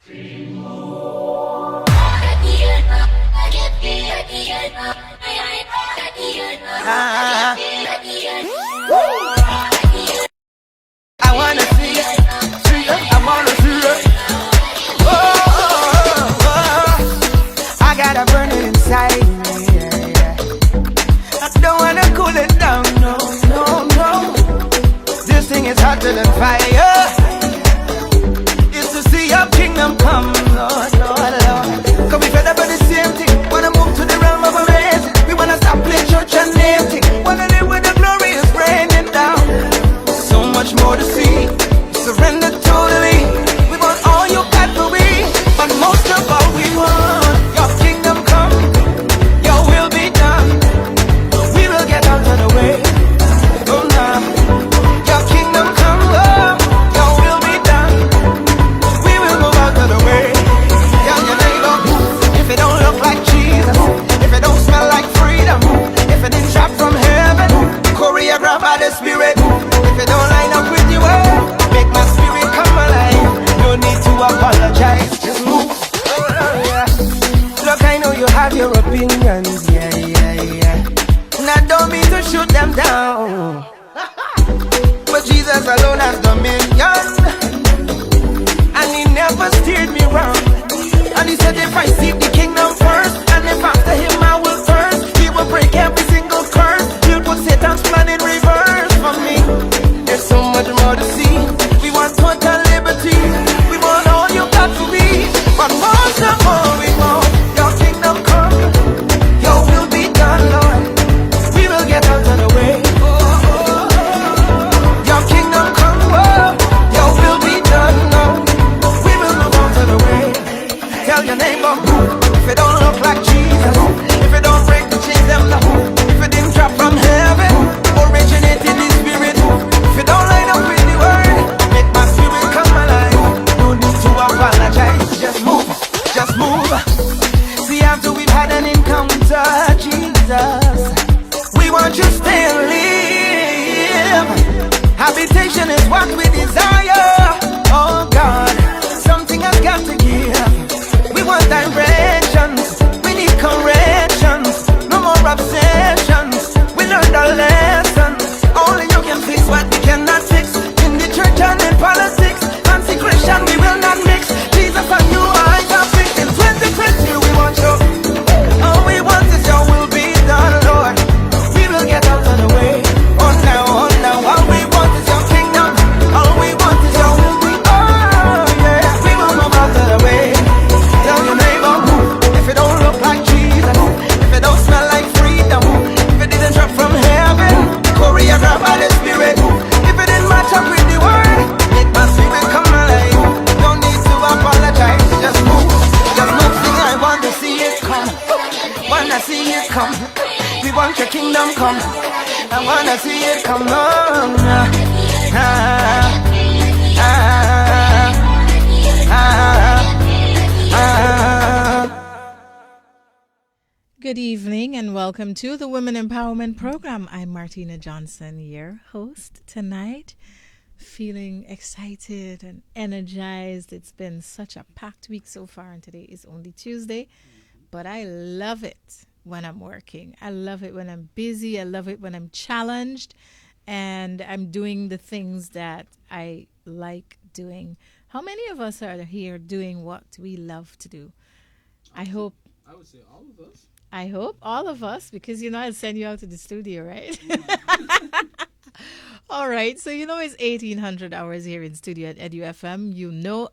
I wanna see it. I wanna see it. I got a burning inside me. I don't wanna cool it down, no. This thing is hotter than fire. It's to see your kingdom come, Lord. Cause we fed up with the same thing. Wanna move to the realm of amazing. We wanna stop playing church and name thing. Wanna live with the glorious raining down. So much more to see. Surrender totally. We want all you got for we. But most of all we want your kingdom come. Your will be done. We will get out of the way. Oh no. Your kingdom come. Oh, your will be done. We will move out of the way. Tell your neighbor, if it don't look like Jesus, if it don't smell like freedom, if it didn't drop from heaven, choreographed by the Spirit. If it don't line up with your word, make my spirit come alive. No need to apologize, just move. Look, I know you have your opinions, yeah. And I don't mean to shoot them down, but Jesus alone has dominion, and he never steered me wrong. And he said if I seek the kingdom first, and if after him I will first, he will break every single curse. He'll put Satan's plan in reverse for me. There's so much more to see. We want total liberty. We want all you got to be. But most of all we want your kingdom come. Your will be done, Lord. We will get out of the way. Your kingdom come. Your will be done, Lord. We will move out of the way. Tell your neighbor, if it don't look like Jesus, if it don't break the chains, them no. If it didn't drop from heaven, originate in the spirit. If it don't line up with the word, make my spirit come alive. No need to apologize, just move. See, after we've had an encounter, Jesus, we want you to stay and live. Habitation is what we desire. Oh God, something has got to give. We want directions, we need corrections. No more obsessions, we learned our lessons. Only you can fix what we cannot fix. In the church and in politics, consecration we will not mix. Jesus and you are our fix. In 2020 we want you. All we want is your will be done, Lord. We will get out of the way. Oh now, all we want is your kingdom. All we want is your will be. Oh yeah, we will move out of the way. Tell your neighbor, if it don't look like Jesus, if it don't smell like freedom, if it didn't drop from heaven, choreographed by the Spirit. If it didn't match up with the word, make my spirit come alive. Don't need to apologize, just move. Sing, I want to see it come. Wanna see it come. We want your kingdom come. I wanna see it come on. Good evening and welcome to the Women Empowerment Program. I'm Martina Johnson, your host tonight. Feeling excited and energized. It's been such a packed week so far, and today is only Tuesday. But I love it when I'm working. I love it when I'm busy. I love it when I'm challenged and I'm doing the things that I like doing. How many of us are here doing what we love to do? I would say all of us. I hope all of us, because I'll send you out to the studio, right? All right, so it's 1800 hours here in studio at EdYou FM.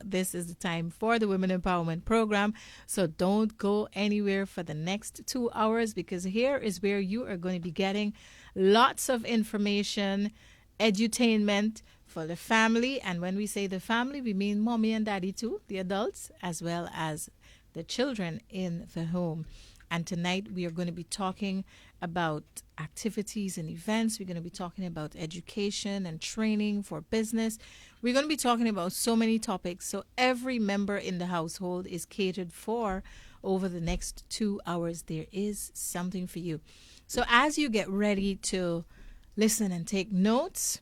This is the time for the Women Empowerment Program, so don't go anywhere for the next 2 hours, because here is where you are going to be getting lots of information, edutainment for the family. And when we say the family, we mean mommy and daddy too, the adults, as well as the children in the home. And tonight we are going to be talking about activities and events. We're going to be talking about education and training for business. We're going to be talking about so many topics. So every member in the household is catered for over the next 2 hours. There is something for you. So as you get ready to listen and take notes,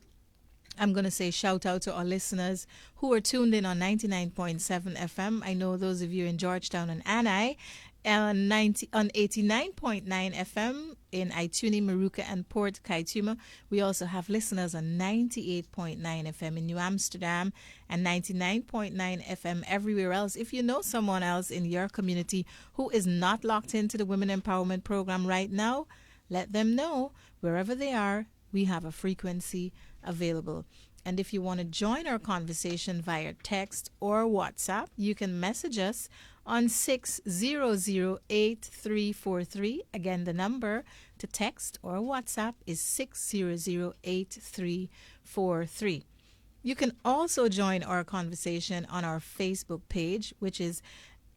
I'm going to say shout out to our listeners who are tuned in on 99.7 FM. I know those of you in Georgetown and Anai, on 89.9 FM in Ituni, Maruka, and Port Kaituma. We also have listeners on 98.9 FM in New Amsterdam and 99.9 FM everywhere else. If you know someone else in your community who is not locked into the Women Empowerment Program right now, let them know. Wherever they are, we have a frequency available. And if you want to join our conversation via text or WhatsApp, you can message us on 6008343. Again, the number to text or WhatsApp is 6008343. You can also join our conversation on our Facebook page, which is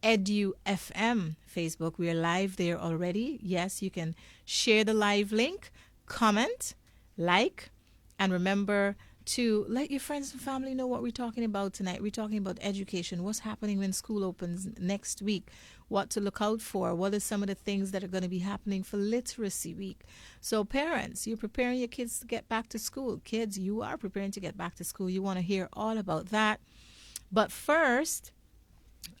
EdYou FM Facebook. We are live there already. Yes, you can share the live link, comment, like, and remember to let your friends and family know what we're talking about tonight. We're talking about education, what's happening when school opens next week, what to look out for, what are some of the things that are going to be happening for Literacy Week. So parents, you're preparing your kids to get back to school. Kids, you are preparing to get back to school. You want to hear all about that. But first,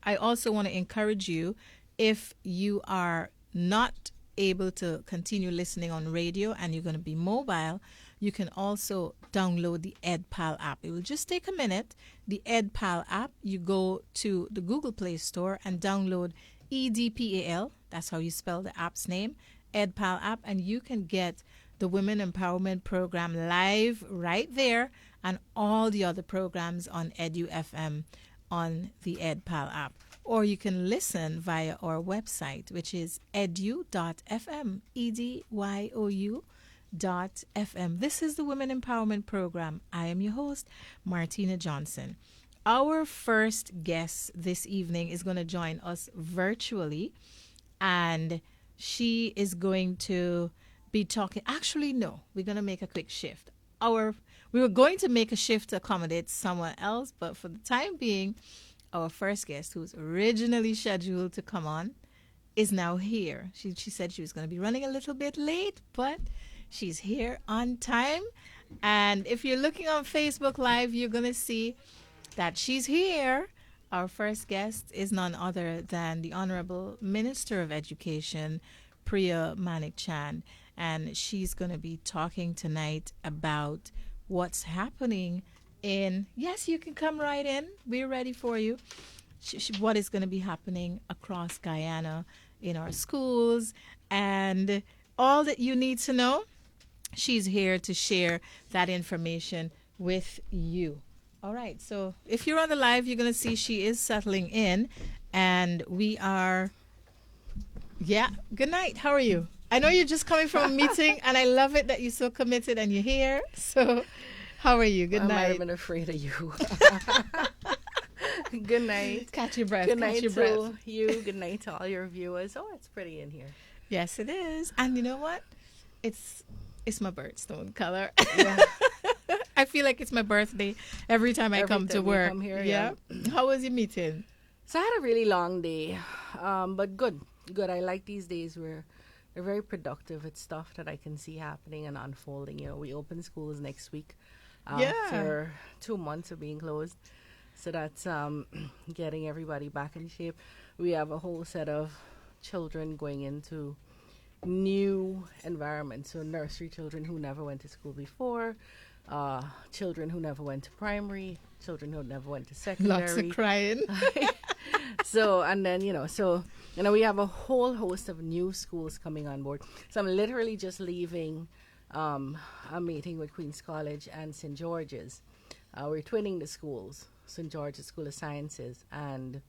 I also want to encourage you, if you are not able to continue listening on radio and you're going to be mobile, you can also download the EdPal app. It will just take a minute. The EdPal app, you go to the Google Play Store and download EDPAL. That's how you spell the app's name, EdPal app, and you can get the Women Empowerment Program live right there and all the other programs on EdYou FM on the EdPal app. Or you can listen via our website, which is edyu.fm, EDYOU.fm. This is the Women Empowerment Program. I am your host, Martina Johnson. Our first guest this evening is going to join us virtually, and she is going to be talking. Actually, no, we're going to make a quick shift. We were going to make a shift to accommodate someone else, but for the time being, our first guest, who's originally scheduled to come on, is now here. She said she was going to be running a little bit late, but she's here on time. And if you're looking on Facebook Live, you're going to see that she's here. Our first guest is none other than the Honorable Minister of Education, Priya Manickchand. And she's going to be talking tonight about what's happening in, yes, you can come right in. We're ready for you. What is going to be happening across Guyana in our schools and all that you need to know. She's here to share that information with you. All right. So if you're on the live, you're going to see she is settling in, and we are. Yeah. Good night. How are you? I know you're just coming from a meeting, and I love it that you're so committed and you're here. So how are you? Good night. I might have been afraid of you. Good night. Catch your breath. Good night to you. Good night to all your viewers. Oh, it's pretty in here. Yes, it is. And you know what? It's my birthstone color. Yeah. I feel like it's my birthday every time I come to work. Come here, yeah. How was your meeting? So I had a really long day, but good. I like these days where they're very productive. It's stuff that I can see happening and unfolding. You know, we open schools next week after 2 months of being closed. So that's getting everybody back in shape. We have a whole set of children going into new environments. So nursery children who never went to school before, children who never went to primary, children who never went to secondary. Lots of crying. So, and then, we have a whole host of new schools coming on board. So I'm literally just leaving a meeting with Queen's College and St. George's. We're twinning the schools, St. George's School of Sciences and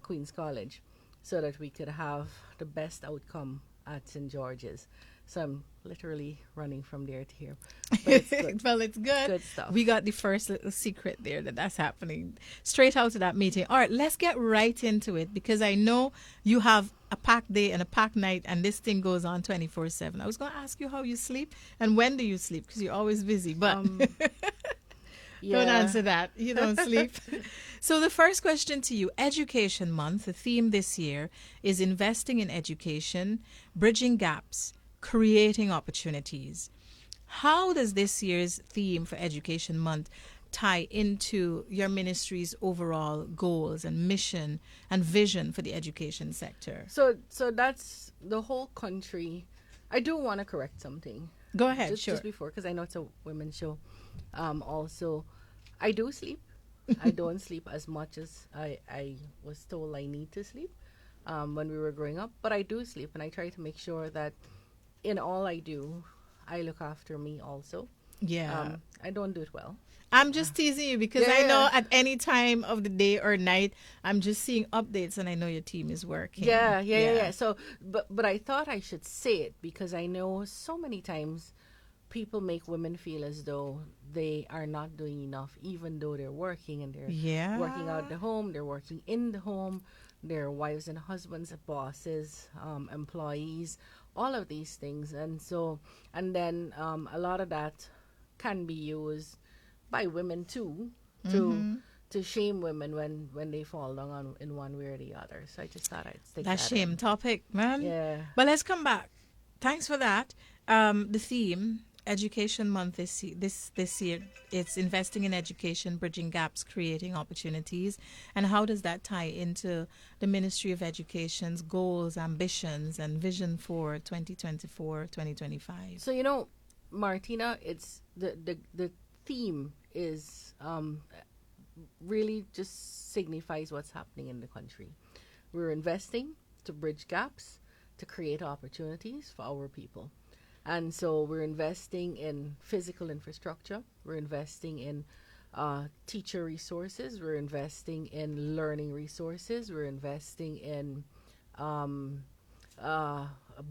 Queen's College, so that we could have the best outcome at St. George's. So I'm literally running from there to here. But it's good. Well, it's good. Good stuff. We got the first little secret there that's happening straight out of that meeting. All right, let's get right into it, because I know you have a packed day and a packed night, and this thing goes on 24/7. I was going to ask you how you sleep and when do you sleep, because you're always busy, but Yeah. don't answer that. You don't sleep. So the first question to you, Education Month, the theme this year is investing in education, bridging gaps, creating opportunities. How does this year's theme for Education Month tie into your ministry's overall goals and mission and vision for the education sector? So that's the whole country. I do want to correct something. Go ahead, just, sure. Just before, because I know it's a women's show. Also, I do sleep. I don't sleep as much as I was told I need to sleep when we were growing up. But I do sleep, and I try to make sure that in all I do, I look after me also. Yeah. I don't do it well. I'm just teasing you because Yeah, I know yeah. at any time of the day or night, I'm just seeing updates and I know your team is working. Yeah. So, but I thought I should say it because I know so many times people make women feel as though they are not doing enough, even though they're working and they're working out the home, they're working in the home, their wives and husbands, bosses, employees, all of these things. And then a lot of that can be used by women too to shame women when they fall down in one way or the other. So I just thought I'd stick That that shame in. topic, man. Yeah. But let's come back. Thanks for that. The theme, Education Month this year, it's investing in education, bridging gaps, creating opportunities. And how does that tie into the Ministry of Education's goals, ambitions, and vision for 2024-2025? So, Martina, it's the theme is really just signifies what's happening in the country. We're investing to bridge gaps, to create opportunities for our people. And so we're investing in physical infrastructure. We're investing in teacher resources. We're investing in learning resources. We're investing in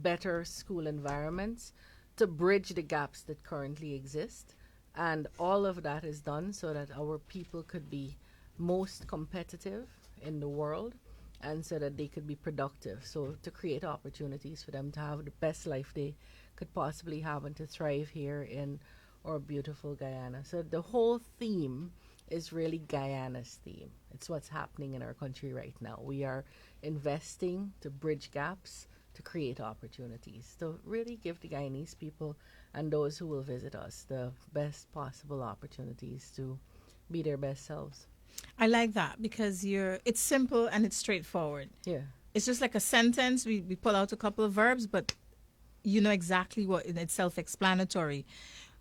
better school environments to bridge the gaps that currently exist. And all of that is done so that our people could be most competitive in the world and so that they could be productive. So to create opportunities for them to have the best life they could possibly have and to thrive here in our beautiful Guyana. So the whole theme is really Guyana's theme. It's what's happening in our country right now. We are investing to bridge gaps, to create opportunities, to really give the Guyanese people and those who will visit us the best possible opportunities to be their best selves. I like that because it's simple and it's straightforward. Yeah. It's just like a sentence. We pull out a couple of verbs, but you know exactly what, it's self-explanatory.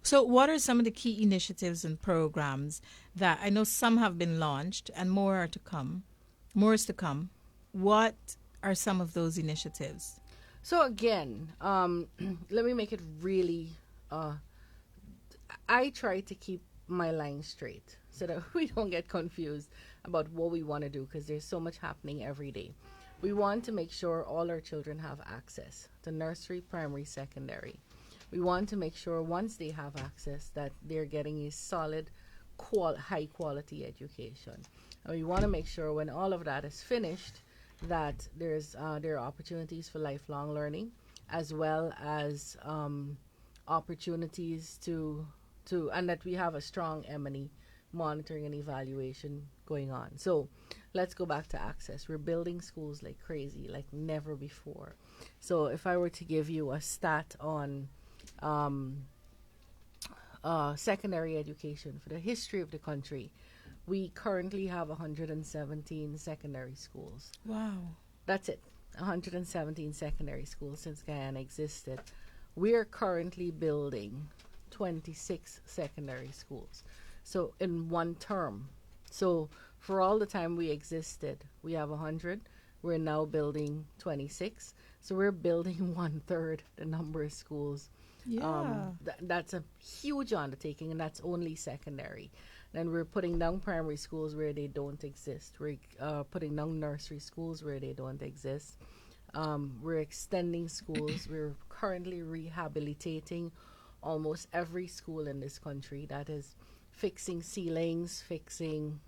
So what are some of the key initiatives and programs that I know some have been launched and more are to come? More is to come. What are some of those initiatives? So again, let me make it really, I try to keep my line straight so that we don't get confused about what we want to do because there's so much happening every day. We want to make sure all our children have access to nursery, primary, secondary. We want to make sure once they have access that they're getting a solid, high quality education. And we want to make sure when all of that is finished that there are opportunities for lifelong learning as well as opportunities to and that we have a strong M&E monitoring and evaluation going on. So let's go back to access. We're building schools like crazy, like never before. So if I were to give you a stat on secondary education for the history of the country, we currently have 117 secondary schools. Wow. That's it. 117 secondary schools since Guyana existed. We are currently building 26 secondary schools. So in one term. So for all the time we existed, we have 100. We're now building 26. So we're building 1/3 the number of schools. Yeah. That's a huge undertaking, and that's only secondary. Then we're putting down primary schools where they don't exist. We're putting down nursery schools where they don't exist. We're extending schools. We're currently rehabilitating almost every school in this country. That is fixing ceilings, fixing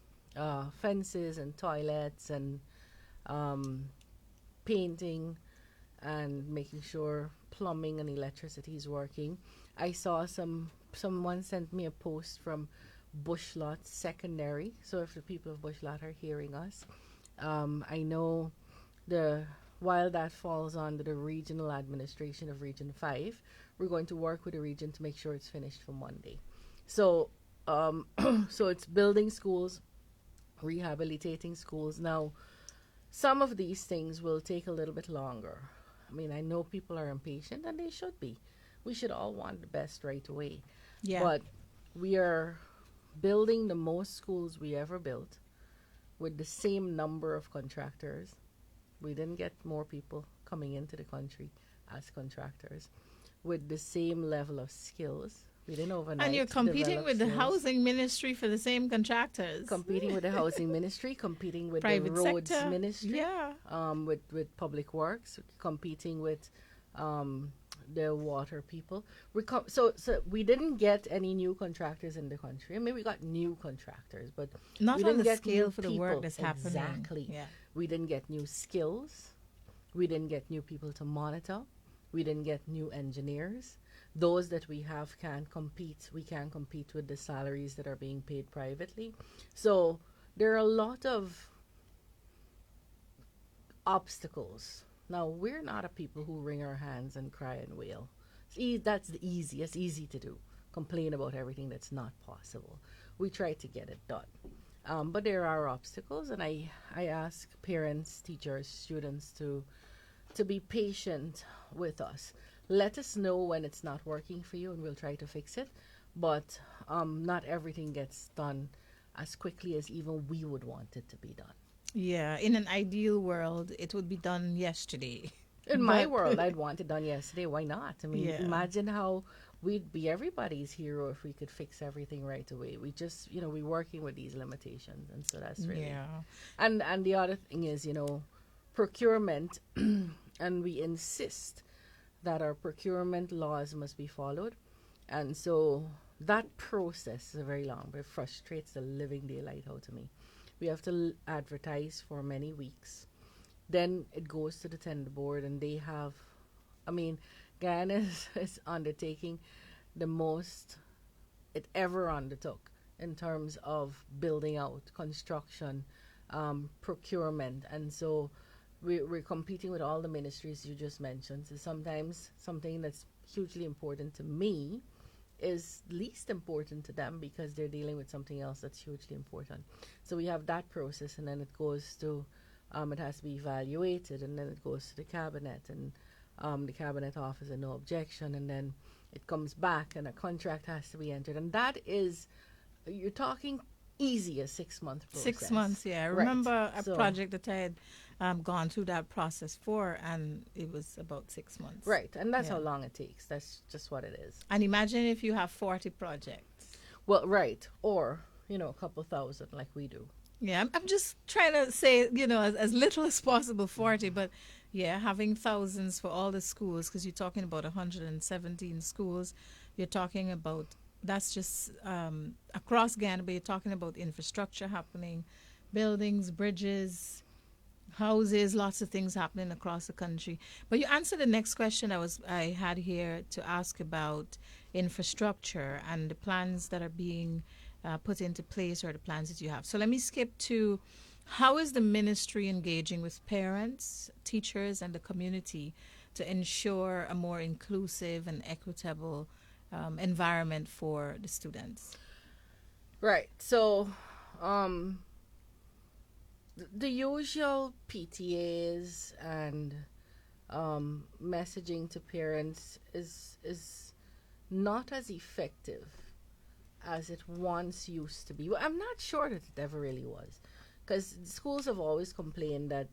fences and toilets, and painting, and making sure plumbing and electricity is working. I saw someone sent me a post from Bushlot Secondary. So if the people of Bushlot are hearing us, I know while that falls under the regional administration of Region 5, we're going to work with the region to make sure it's finished for Monday. So, so it's building schools, rehabilitating schools. Now, some of these things will take a little bit longer. I mean, I know people are impatient, and they should be. We should all want the best right away. Yeah. But we are building the most schools we ever built with the same number of contractors. We didn't get more people coming into the country as contractors with the same level of skills. We didn't overnight. And you're competing develop with the skills. housing ministry for the same contractors. Competing with the housing ministry, competing with Private the roads sector. ministry, Yeah. with public works, competing with the water people. So we didn't get any new contractors in the country. I mean, we got new contractors, but Not we on didn't the get scale new for the people. work that's happening. Exactly. Yeah. We didn't get new skills. We didn't get new people to monitor. We didn't get new engineers. Those that we have can't compete. We can't compete with the salaries that are being paid privately. So there are a lot of obstacles. Now, we're not a people who wring our hands and cry and wail. That's the easiest, easy to do. Complain about everything that's not possible. We try to get it done. But there are obstacles, and I ask parents, teachers, students to be patient with us. Let us know when it's not working for you, and we'll try to fix it. But not everything gets done as quickly as even we would want it to be done. Yeah. In an ideal world, it would be done yesterday. In my But- world, I'd want it done yesterday. Why not? I mean, Yeah. imagine how we'd be everybody's hero if we could fix everything right away. We just, we're working with these limitations, and so that's really. Yeah. And the other thing is, procurement, and we insist that our procurement laws must be followed, and so that process is very long, but it frustrates the living daylight out of me. We have to advertise for many weeks. Then it goes to the tender board, and they have, Guyana is undertaking the most it ever undertook in terms of building out, construction, procurement. And so we're competing with all the ministries you just mentioned. So sometimes something that's hugely important to me is least important to them because they're dealing with something else that's hugely important. So we have that process, and then it goes to, it has to be evaluated, and then it goes to the cabinet, and the cabinet offers a no objection, and then it comes back, and a contract has to be entered. And that is, you're talking easy, a 6-month process. 6 months, yeah. I Right. remember a So- project that I had gone through that process for, and it was about 6 months. Right, and that's Yeah. how long it takes. That's just what it is. And imagine if you have 40 projects. Well, right, or, a couple thousand like we do. Yeah, I'm just trying to say, as little as possible, 40, but yeah, having thousands for all the schools, because you're talking about 117 schools, you're talking about, that's just across Ghana, but you're talking about infrastructure happening, buildings, bridges, houses, lots of things happening across the country. But you answered the next question I had here to ask about infrastructure and the plans that are being put into place, or the plans that you have. So let me skip to, how is the ministry engaging with parents, teachers, and the community to ensure a more inclusive and equitable environment for the students? Right, so the usual PTAs and messaging to parents is not as effective as it once used to be. Well, I'm not sure that it ever really was, because schools have always complained that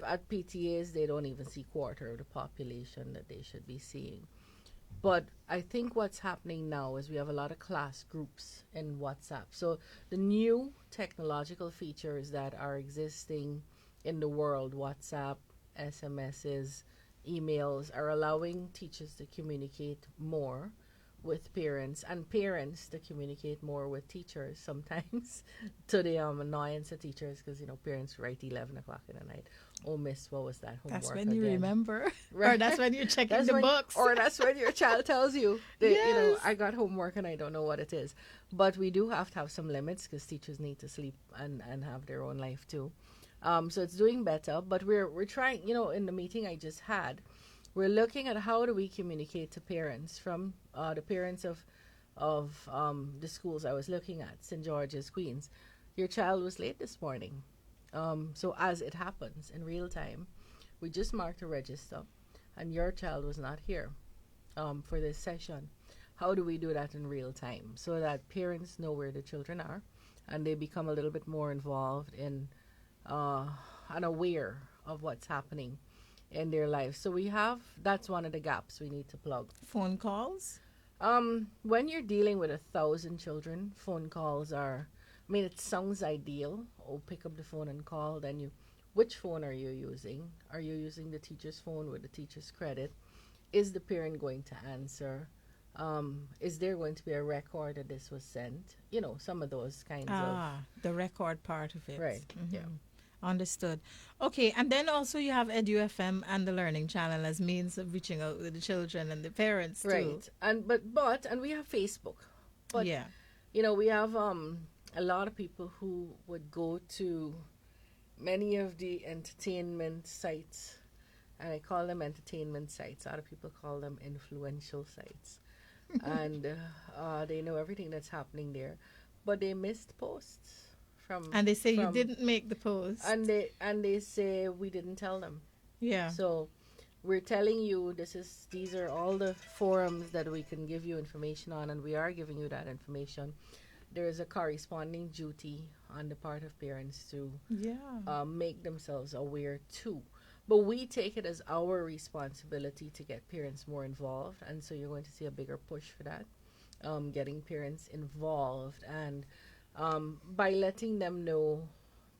at PTAs they don't even see quarter of the population that they should be seeing. But I think what's happening now is we have a lot of class groups in WhatsApp. So the new technological features that are existing in the world, WhatsApp, SMSs, emails, are allowing teachers to communicate more with parents, and parents to communicate more with teachers, sometimes to the annoyance of teachers, because parents write 11 o'clock in the night. Oh, miss, what was that homework That's when you again? remember. Right. Or that's when you're checking That's the when- books. Or that's when your child tells you that, Yes. I got homework and I don't know what it is. But we do have to have some limits, because teachers need to sleep and have their own life too. So it's doing better, but we're trying. In the meeting I just had, we're looking at how do we communicate to parents from the parents of the schools I was looking at, St. George's, Queens. Your child was late this morning. So as it happens in real time, we just marked a register, and your child was not here for this session. How do we do that in real time so that parents know where the children are, and they become a little bit more involved in and aware of what's happening in their lives? So that's one of the gaps we need to plug. Phone calls? When you're dealing with 1,000 children, phone calls are, it sounds ideal. Oh, pick up the phone and call. Which phone are you using? Are you using the teacher's phone with the teacher's credit? Is the parent going to answer? Is there going to be a record that this was sent? Some of those kinds of. The record part of it. Right, yeah. Understood. Okay, and then also you have EdYou FM and the Learning Channel as means of reaching out with the children and the parents too. Right, and we have Facebook. But yeah, we have a lot of people who would go to many of the entertainment sites, and I call them entertainment sites. Other people call them influential sites, and they know everything that's happening there, but they missed posts. And they say you didn't make the post. And they say we didn't tell them. Yeah. So we're telling you these are all the forums that we can give you information on, and we are giving you that information. There is a corresponding duty on the part of parents to make themselves aware too. But we take it as our responsibility to get parents more involved, and so you're going to see a bigger push for that, getting parents involved, and by letting them know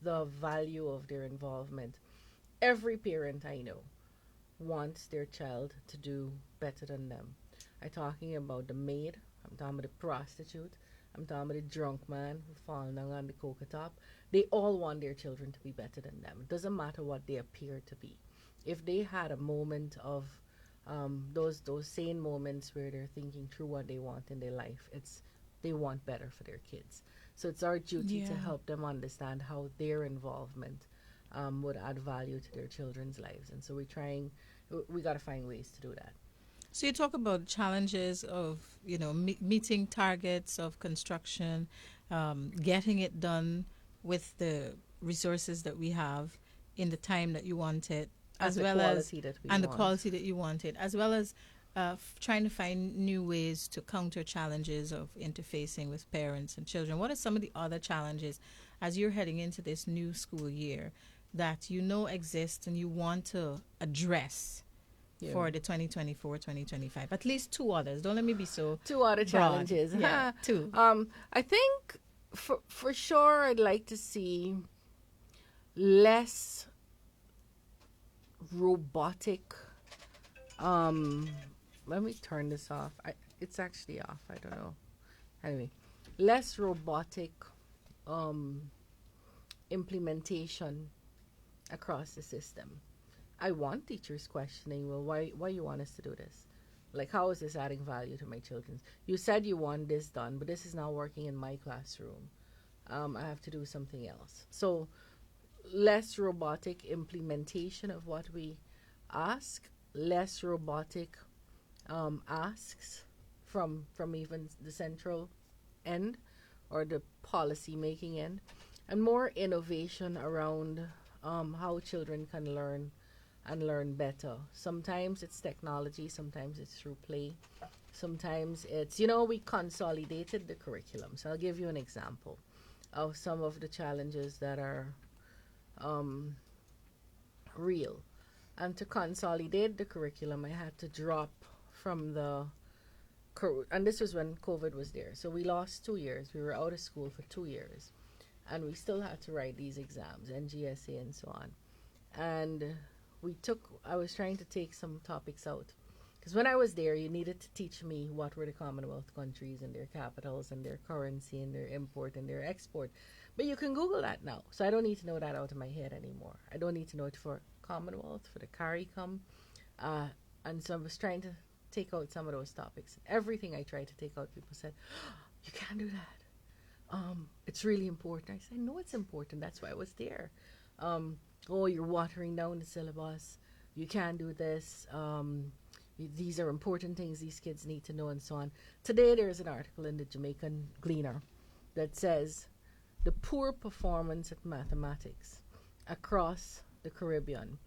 the value of their involvement. Every parent I know wants their child to do better than them. I'm talking about the maid, I'm talking about the prostitute, I'm talking about the drunk man who falls down on the coca top. They all want their children to be better than them. It doesn't matter what they appear to be. If they had a moment of those sane moments where they're thinking through what they want in their life, they want better for their kids. So it's our duty to help them understand how their involvement would add value to their children's lives. And so we got to find ways to do that. So you talk about challenges of, meeting targets of construction, getting it done with the resources that we have in the time that you want it, as well as the quality that you want it, as well as trying to find new ways to counter challenges of interfacing with parents and children. What are some of the other challenges as you're heading into this new school year that exist and you want to address for the 2024-2025? At least two others. Don't let me be so two other broad. Challenges. Yeah, two. I think for sure I'd like to see less robotic. Let me turn this off. It's actually off. I don't know. Anyway, less robotic implementation across the system. I want teachers questioning, well, why you want us to do this? Like, how is this adding value to my children? You said you want this done, but this is not working in my classroom. I have to do something else. So, less robotic implementation of what we ask, less robotic asks from even the central end or the policy making end, and more innovation around how children can learn and learn better. Sometimes it's technology, sometimes it's through play, sometimes it's, we consolidated the curriculum. So I'll give you an example of some of the challenges that are real. And to consolidate the curriculum, I had to drop from and this was when COVID was there. So we lost 2 years. We were out of school for 2 years. And we still had to write these exams, NGSA and so on. And I was trying to take some topics out. Because when I was there, you needed to teach me what were the Commonwealth countries and their capitals and their currency and their import and their export. But you can Google that now. So I don't need to know that out of my head anymore. I don't need to know it for Commonwealth, for the CARICOM. And so I was trying to take out some of those topics. Everything I tried to take out, people said, oh, you can't do that. It's really important. I said, no, it's important. That's why I was there. Oh, you're watering down the syllabus. You can't do this. These are important things these kids need to know, and so on. Today, there's an article in the Jamaican Gleaner that says the poor performance at mathematics across the Caribbean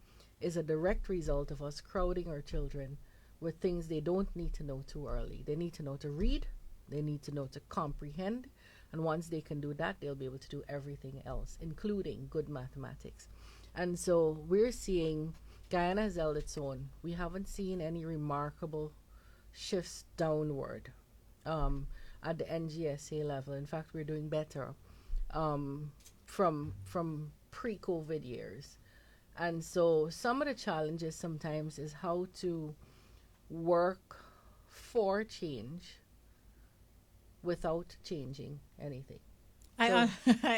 is a direct result of us crowding our children with things they don't need to know too early. They need to know to read, they need to know to comprehend, and once they can do that, they'll be able to do everything else, including good mathematics. And so we're seeing Guyana has held its own. We haven't seen any remarkable shifts downward at the NGSA level. In fact, we're doing better from pre-COVID years. And so some of the challenges sometimes is how to work for change without changing anything. I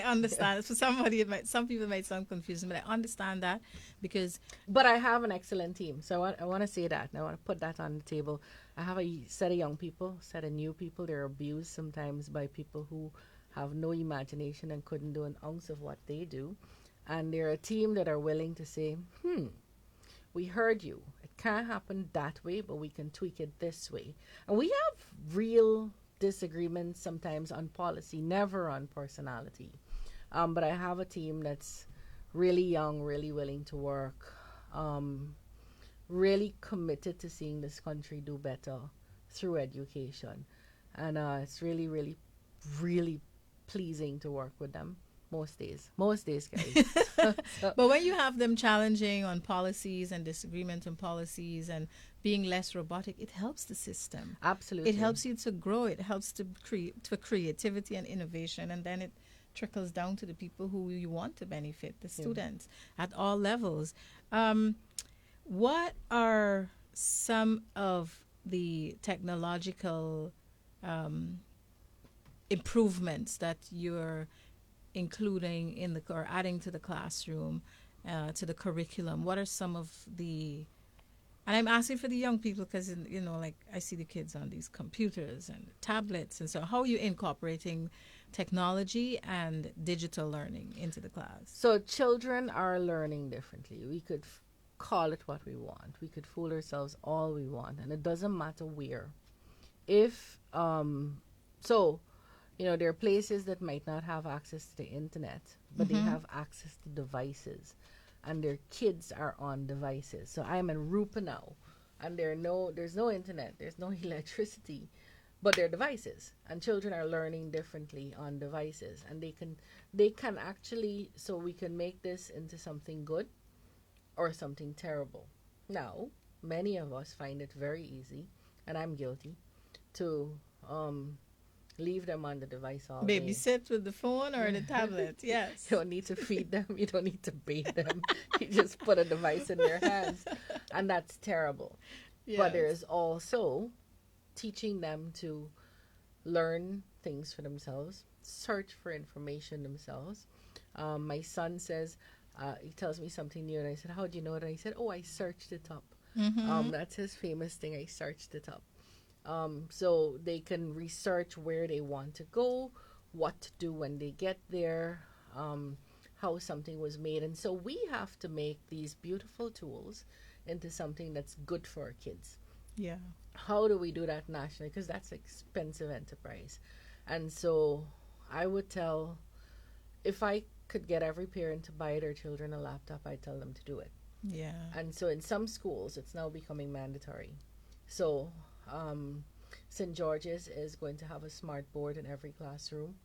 understand. For some people might sound confusing, but I understand that because. But I have an excellent team, so I want to say that. And I want to put that on the table. I have a set of young people, set of new people. They're abused sometimes by people who have no imagination and couldn't do an ounce of what they do. And they're a team that are willing to say, we heard you. It can't happen that way, but we can tweak it this way. And we have real disagreements sometimes on policy, never on personality. But I have a team that's really young, really willing to work, really committed to seeing this country do better through education. And it's really, really, really pleasing to work with them. Most days, guys. But when you have them challenging on policies and disagreement on policies and being less robotic, it helps the system. Absolutely. It helps you to grow. It helps to create for creativity and innovation, and then it trickles down to the people who you want to benefit, the students at all levels. What are some of the technological improvements that you're including in or adding to the classroom, to the curriculum? What are some of the, and I'm asking for the young people because, like I see the kids on these computers and tablets, and so how are you incorporating technology and digital learning into the class? So children are learning differently. We could call it what we want. We could fool ourselves all we want, and it doesn't matter where. If, there are places that might not have access to the internet, but they have access to devices, and their kids are on devices. So I'm in Rupa now, and there's no internet, there's no electricity, but they're devices, and children are learning differently on devices, and they can actually, so we can make this into something good or something terrible. Now, many of us find it very easy, and I'm guilty, to leave them on the device all day. Babysit with the phone or the tablet, yes. You don't need to feed them. You don't need to bathe them. You just put a device in their hands. And that's terrible. Yes. But there is also teaching them to learn things for themselves, search for information themselves. My son says, he tells me something new, and I said, how do you know that? He said, I searched it up. That's his famous thing, I searched it up. So they can research where they want to go, what to do when they get there, how something was made. And so we have to make these beautiful tools into something that's good for our kids. Yeah. How do we do that nationally? Because that's an expensive enterprise. And so I would tell, if I could get every parent to buy their children a laptop, I'd tell them to do it. Yeah. And so in some schools, it's now becoming mandatory. So St. George's is going to have a smart board in every classroom,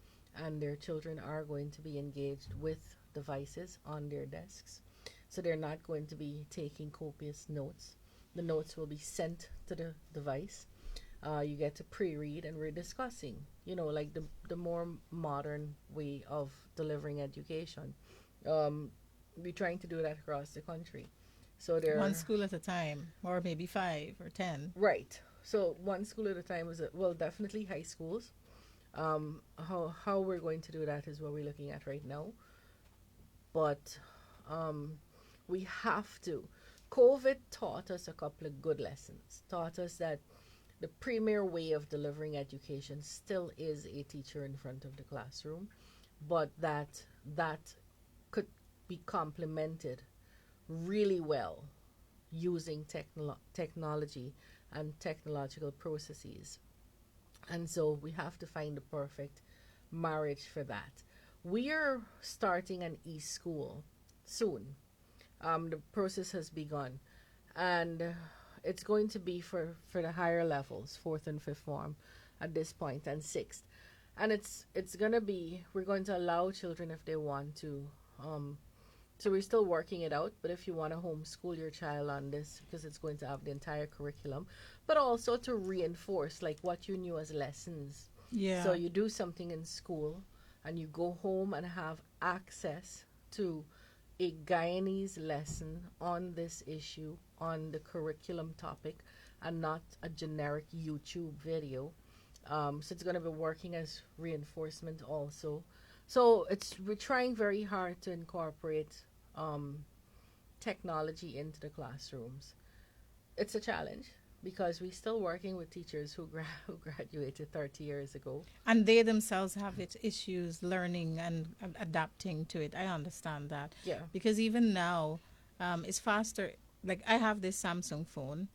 and their children are going to be engaged with devices on their desks. So they're not going to be taking copious notes. The notes will be sent to the device. You get to pre-read, and we're discussing, like the more modern way of delivering education. We're trying to do that across the country. So there one school at a time, or maybe 5 or 10. Right. So one school at a time is definitely high schools. How we're going to do that is what we're looking at right now. But we have to. COVID taught us a couple of good lessons. Taught us that the premier way of delivering education still is a teacher in front of the classroom, but that could be complemented really well using technology and technological processes. And so we have to find the perfect marriage for that. We are starting an e-school soon. The process has begun, and it's going to be for the higher levels, fourth and fifth form at this point, and sixth. And it's going to be, we're going to allow children if they want to. So we're still working it out, but if you want to homeschool your child on this, because it's going to have the entire curriculum, but also to reinforce like what you knew as lessons. Yeah. So you do something in school and you go home and have access to a Guyanese lesson on this issue, on the curriculum topic, and not a generic YouTube video. So it's going to be working as reinforcement also. So we're trying very hard to incorporate technology into the classrooms. It's a challenge because we're still working with teachers who graduated 30 years ago. And they themselves have issues learning and adapting to it. I understand that. Yeah. Because even now, it's faster. Like I have this Samsung phone,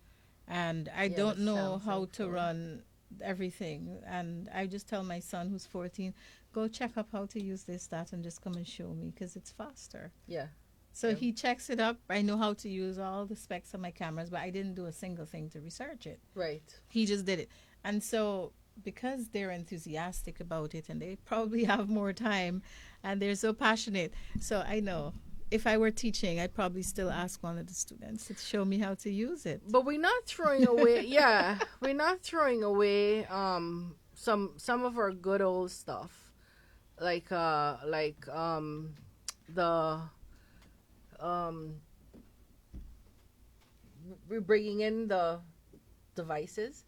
and I don't know how to run everything. And I just tell my son, who's 14, go check up how to use this, that, and just come and show me because it's faster. Yeah. So he checks it up. I know how to use all the specs of my cameras, but I didn't do a single thing to research it. Right. He just did it. And so because they're enthusiastic about it and they probably have more time and they're so passionate. So I know if I were teaching, I'd probably still ask one of the students to show me how to use it. But we're not throwing away, we're not throwing away some of our good old stuff. Like we're bringing in the devices,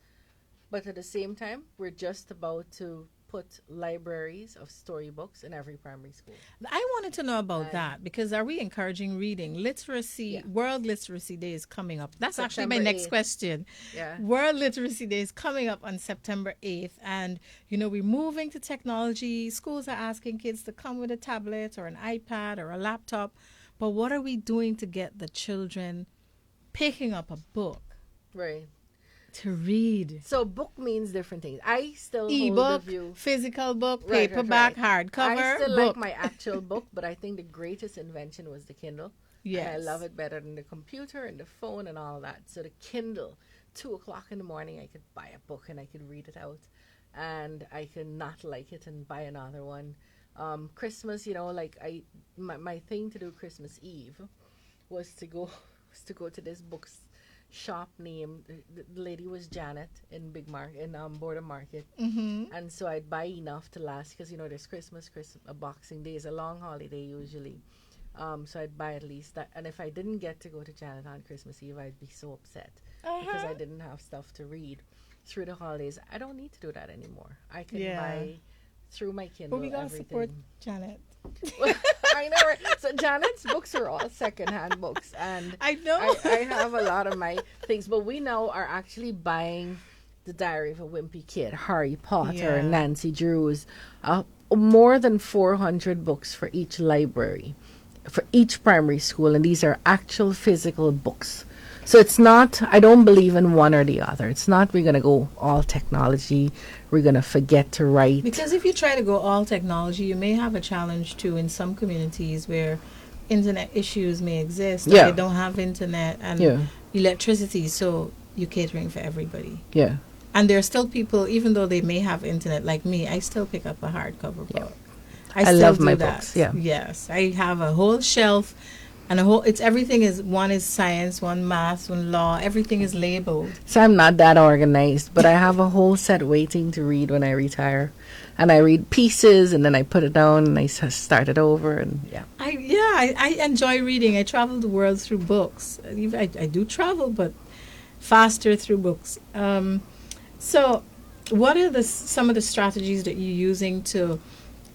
but at the same time, we're just about to put libraries of storybooks in every primary school. I wanted to know about that because are we encouraging reading? Literacy, World Literacy Day is coming up. That's September actually my next 8th. question. Yeah. World Literacy Day is coming up on September 8th. And, we're moving to technology. Schools are asking kids to come with a tablet or an iPad or a laptop. But what are we doing to get the children picking up a book? Right. To read. So book means different things. I still E-book, hold the view. physical book, Right, paperback, right. hardcover, I still book. like my actual book, but I think the greatest invention was the Kindle. Yes. And I love it better than the computer and the phone and all that. So the Kindle, 2:00 in the morning, I could buy a book and I could read it out. And I could not like it and buy another one. Christmas, my thing to do Christmas Eve was to go to this book's shop name. The lady was Janet in Border Market, and so I'd buy enough to last because there's Christmas, Boxing Day is a long holiday usually, so I'd buy at least that. And if I didn't get to go to Janet on Christmas Eve, I'd be so upset because I didn't have stuff to read through the holidays. I don't need to do that anymore. I can buy through my Kindle. But we gotta everything. support Janet. I know, right? So Janet's books are all secondhand books, and I know. I have a lot of my things, but we now are actually buying The Diary of a Wimpy Kid, Harry Potter, Nancy Drews, more than 400 books for each library, for each primary school, and these are actual physical books. So it's not, I don't believe in one or the other. It's not we're going to go all technology, we're going to forget to write. Because if you try to go all technology, you may have a challenge too in some communities where internet issues may exist. Yeah. They don't have internet and electricity, so you're catering for everybody. Yeah. And there are still people, even though they may have internet like me, I still pick up a hardcover book. I I still love do my that. books, yeah. Yes. I have a whole shelf and everything is, one is science, one math, one law, everything is labeled. So I'm not that organized, but I have a whole set waiting to read when I retire. And I read pieces and then I put it down and I start it over and I enjoy reading. I travel the world through books. I do travel, but faster through books. So what are some of the strategies that you're using to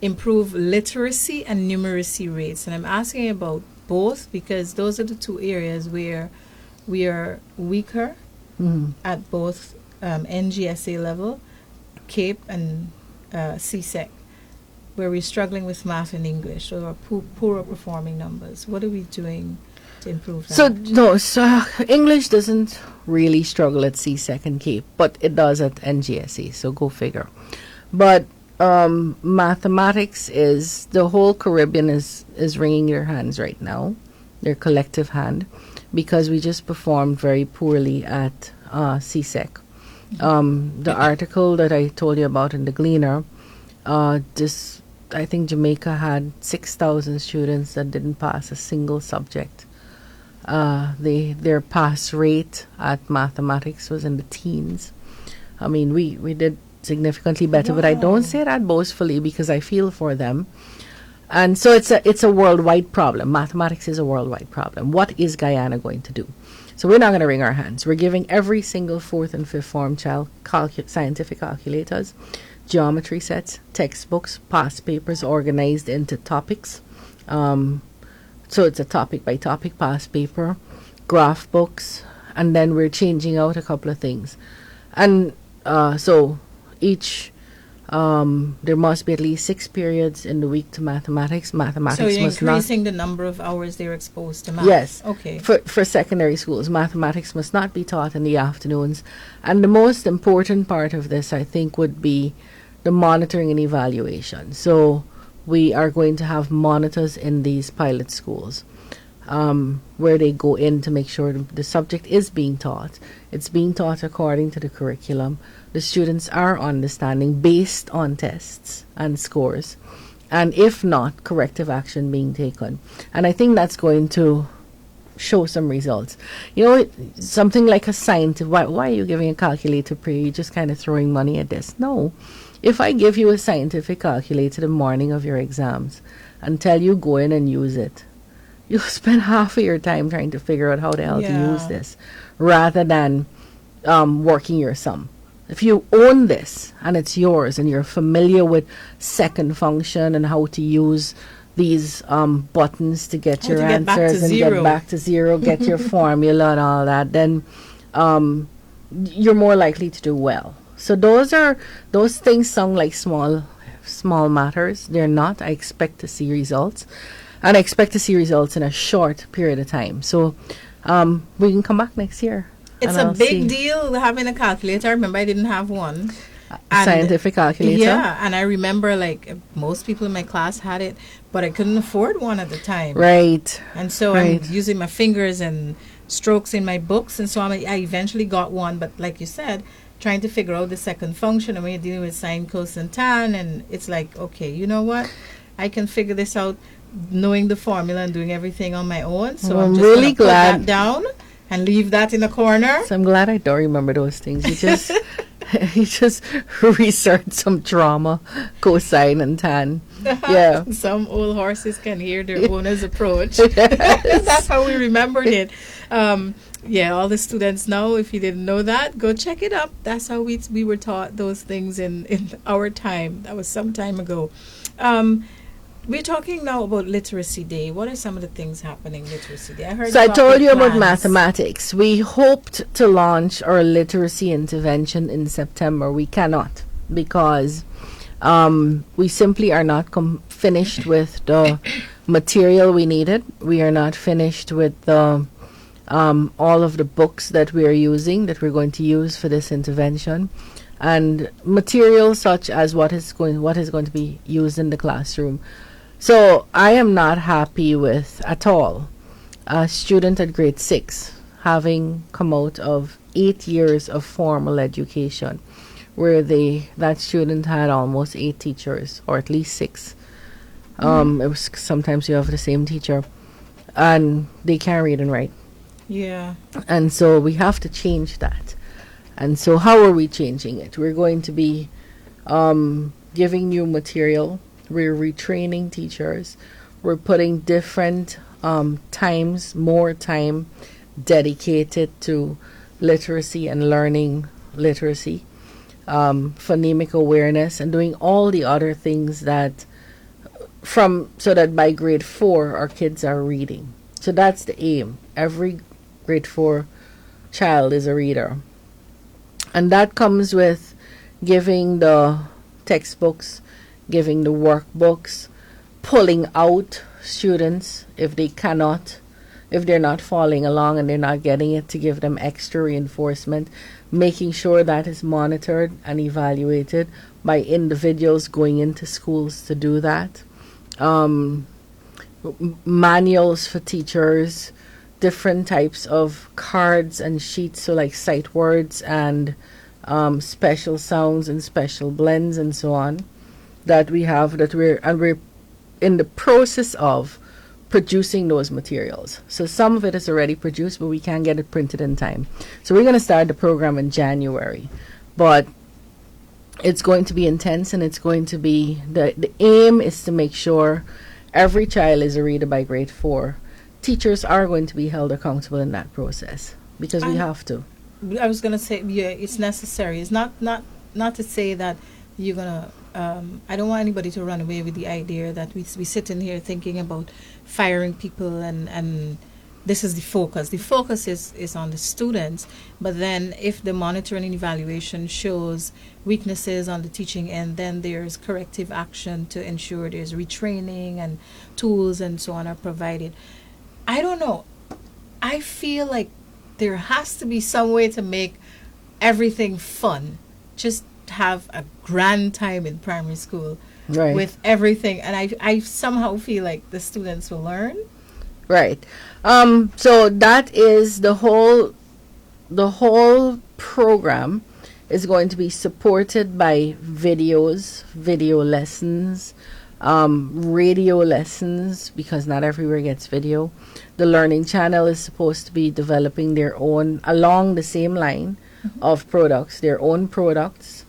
improve literacy and numeracy rates? And I'm asking about both because those are the two areas where we are weaker at both NGSA level, CAPE and CSEC. where we're struggling with math and English or poorer performing numbers? What are we doing to improve that? So English doesn't really struggle at CSEC and CAPE, but it does at NGSE, so go figure. But mathematics is, the whole Caribbean is wringing their hands right now, their collective hand, because we just performed very poorly at CSEC. The article that I told you about in the Gleaner, I think Jamaica had 6,000 students that didn't pass a single subject. Their pass rate at mathematics was in the teens. I mean, we did significantly better, but I don't say that boastfully because I feel for them. And so it's a worldwide problem. Mathematics is a worldwide problem. What is Guyana going to do? So we're not going to wring our hands. We're giving every single 4th and 5th form child scientific calculators, geometry sets, textbooks, past papers organized into topics. So it's a topic by topic past paper, graph books, and then we're changing out a couple of things. And so each there must be at least 6 periods in the week to mathematics. So Mathematics you're must not. increasing the number of hours they're exposed to math? Yes. Okay. For secondary schools, mathematics must not be taught in the afternoons. And the most important part of this, I think, would be the monitoring and evaluation. So we are going to have monitors in these pilot schools where they go in to make sure the subject is being taught. It's being taught according to the curriculum. The students are understanding based on tests and scores. And if not, corrective action being taken. And I think that's going to show some results. You know, something like a scientist, why are you giving a calculator, Priya? You're just kind of throwing money at this. No. If I give you a scientific calculator the morning of your exams and tell you go in and use it, you'll spend half of your time trying to figure out how the hell to use this rather than working your sum. If you own this and it's yours and you're familiar with second function and how to use these buttons to get your answers and get back to zero, get your formula and all that, then you're more likely to do well. So those things sound like small matters. They're not. I expect to see results. And I expect to see results in a short period of time. So we can come back next year. It's a big deal having a calculator. I remember I didn't have one. Scientific calculator? Yeah, and I remember like most people in my class had it, but I couldn't afford one at the time. Right. And so I'm using my fingers and strokes in my books, and so I eventually got one. But like you said, trying to figure out the second function, and when you're dealing with sine, cos, and tan, and it's like, okay, you know what? I can figure this out knowing the formula and doing everything on my own. So I'm just really glad put that down and leave that in a corner. So I'm glad I don't remember those things. You just you just research some drama, cosine and tan. Yeah. Some old horses can hear their owner's approach. That's how we remembered it. Yeah, all the students now, if you didn't know that, go check it up. That's how we were taught those things in our time. That was some time ago. We're talking now about Literacy Day. What are some of the things happening Literacy Day? I told you about mathematics. We hoped to launch our literacy intervention in September. We cannot because we simply are not finished with the material we needed. We are not finished with the all of the books that we are using, that we're going to use for this intervention, and material such as what is going to be used in the classroom. So I am not happy with at all a student at grade 6 having come out of 8 years of formal education where that student had almost 8 teachers, or at least 6. It was sometimes you have the same teacher, and they can't read and write. Yeah. And so we have to change that. And so how are we changing it? We're going to be giving new material. We're retraining teachers. We're putting different times, more time dedicated to literacy and learning literacy, phonemic awareness, and doing all the other things that so that by grade 4 our kids are reading. So that's the aim. Every grade 4 child is a reader. And that comes with giving the textbooks, giving the workbooks, pulling out students if they're not following along and they're not getting it, to give them extra reinforcement, making sure that is monitored and evaluated by individuals going into schools to do that. Manuals for teachers, different types of cards and sheets, so like sight words and special sounds and special blends and so on, that we're in the process of producing those materials. So some of it is already produced, but we can't get it printed in time. So we're going to start the program in January, but it's going to be intense, and it's going to be the aim is to make sure every child is a reader by grade 4. Teachers are going to be held accountable in that process because we have to. I was going to say, yeah, it's necessary. It's not to say that you're going to, I don't want anybody to run away with the idea that we sit in here thinking about firing people and this is the focus. The focus is on the students, but then if the monitoring and evaluation shows weaknesses on the teaching end, then there's corrective action to ensure there's retraining and tools and so on are provided. I don't know. I feel like there has to be some way to make everything fun. Just have a grand time in primary school with everything. And I somehow feel like the students will learn. Right. So that is the whole program is going to be supported by videos, video lessons, radio lessons, because not everywhere gets video. The Learning Channel is supposed to be developing their own, along the same line of products, their own products.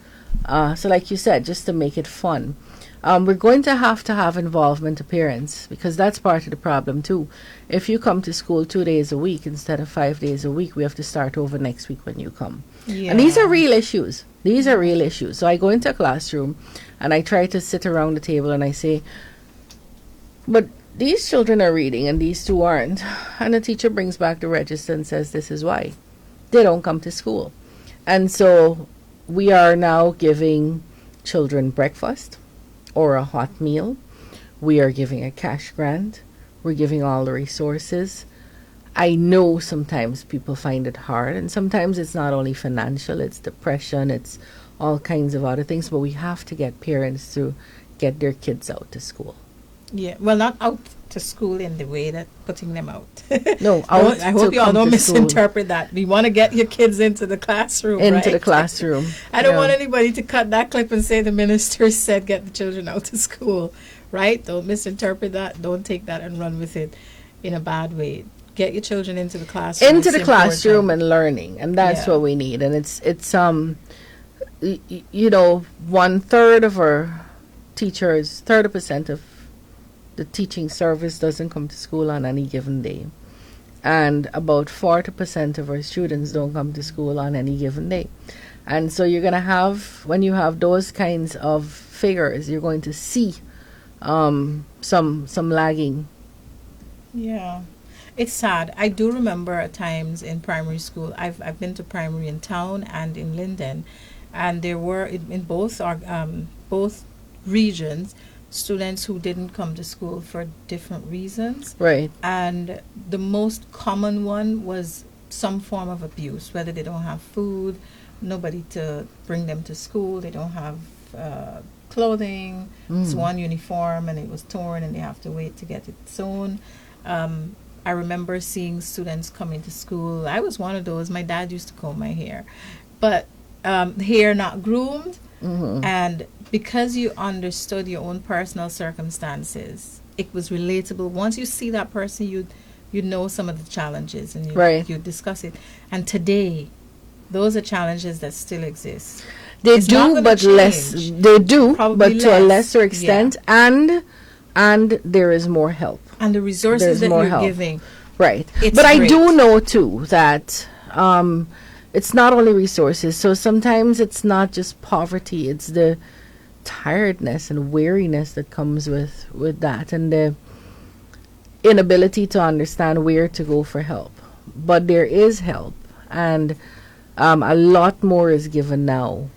So like you said, just to make it fun. We're going to have involvement of parents, because that's part of the problem too. If you come to school 2 days a week instead of 5 days a week, we have to start over next week when you come. Yeah. And these are real issues. These are real issues. So I go into a classroom and I try to sit around the table and I say, but these children are reading and these two aren't. And the teacher brings back the register and says, this is why. They don't come to school. And so we are now giving children breakfast or a hot meal. We are giving a cash grant. We're giving all the resources. I know sometimes people find it hard, and sometimes it's not only financial, it's depression, it's all kinds of other things, but we have to get parents to get their kids out to school. Yeah, well, not out to school in the way that putting them out. No, out. I hope you all don't misinterpret that. We want to get your kids into the classroom, into the classroom. I don't want anybody to cut that clip and say the minister said get the children out to school, right? Don't misinterpret that. Don't take that and run with it in a bad way. Get your children into the classroom. Into the classroom and learning, and that's what we need. And it's 1/3 of our teachers, 30% of the teaching service doesn't come to school on any given day, and about 40% of our students don't come to school on any given day. And so you're going to have, when you have those kinds of figures, you're going to see some lagging. Yeah. It's sad. I do remember at times in primary school, I've been to primary in town and in Linden, and there were in both regions students who didn't come to school for different reasons. Right. And the most common one was some form of abuse, whether they don't have food, nobody to bring them to school, they don't have clothing, it's one uniform and it was torn and they have to wait to get it sewn. I remember seeing students coming to school. I was one of those. My dad used to comb my hair, but hair not groomed. And because you understood your own personal circumstances, it was relatable. Once you see that person, you know some of the challenges and you discuss it. And today, those are challenges that still exist. They do, but less. They do, but to a lesser extent, and there is more help. And the resources that you're giving. Right. But I do know, too, that it's not only resources. So sometimes it's not just poverty. It's the tiredness and weariness that comes with that, and the inability to understand where to go for help. But there is help, and a lot more is given now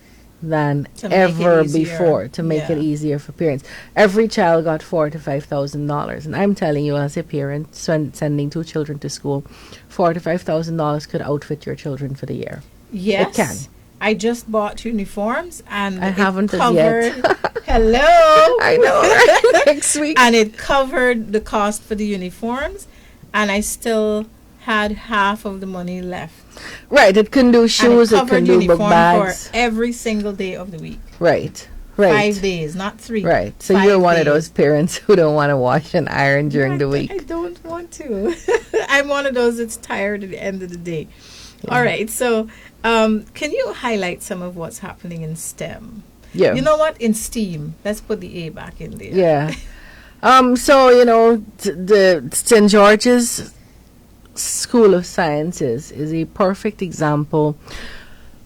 than To make it ever easier. before, to make it Yeah. easier for parents. Every child got $4,000 to $5,000, and I'm telling you, as a parent, sending 2 children to school, $4,000 to $5,000 could outfit your children for the year. Yes. It can. I just bought uniforms and I it haven't as covered. yet. Hello. I know, right? Next week. And it covered the cost for the uniforms, and I still had half of the money left. Right, it can do And shoes, it can covered do book uniform bags. for every single day of the week. Right, right. 5 days, not 3. Right. So 5 you're one of days. those parents who don't want to wash and iron during the I week. don't want to. I'm one of those that's tired at the end of the day. All right. So, can you highlight some of what's happening in STEM? Yeah. You know what? In STEAM. Let's put the A back in there. Yeah. So, the St. George's School of Sciences is a perfect example.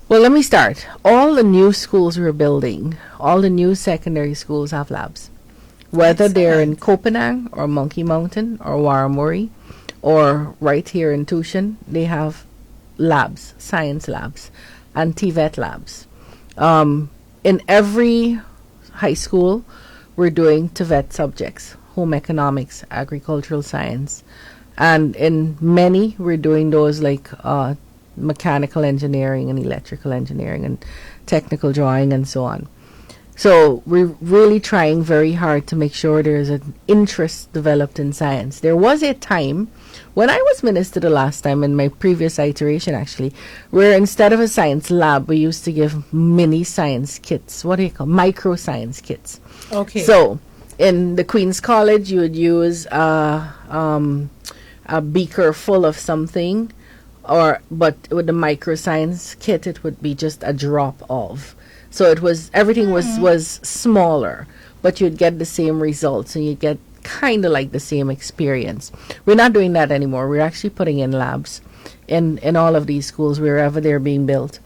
Well, let me start. All the new schools we're building, all the new secondary schools have labs. Whether they're in Copenhagen or Monkey Mountain or Warramurray or right here in Tushin, they have labs, science labs, and TVET labs. In every high school, we're doing TVET subjects, home economics, agricultural science. And in many, we're doing those like mechanical engineering and electrical engineering and technical drawing and so on. So we're really trying very hard to make sure there's an interest developed in science. There was a time when I was minister the last time, in my previous iteration actually, where instead of a science lab, we used to give mini science kits. What do you call micro science kits? Okay. So in the Queen's College, you would use a beaker full of something, but with the micro science kit, it would be just a drop of. So it was everything was smaller, but you'd get the same results and you'd get kind of like the same experience. We're not doing that anymore. We're actually putting in labs in all of these schools wherever they're being built.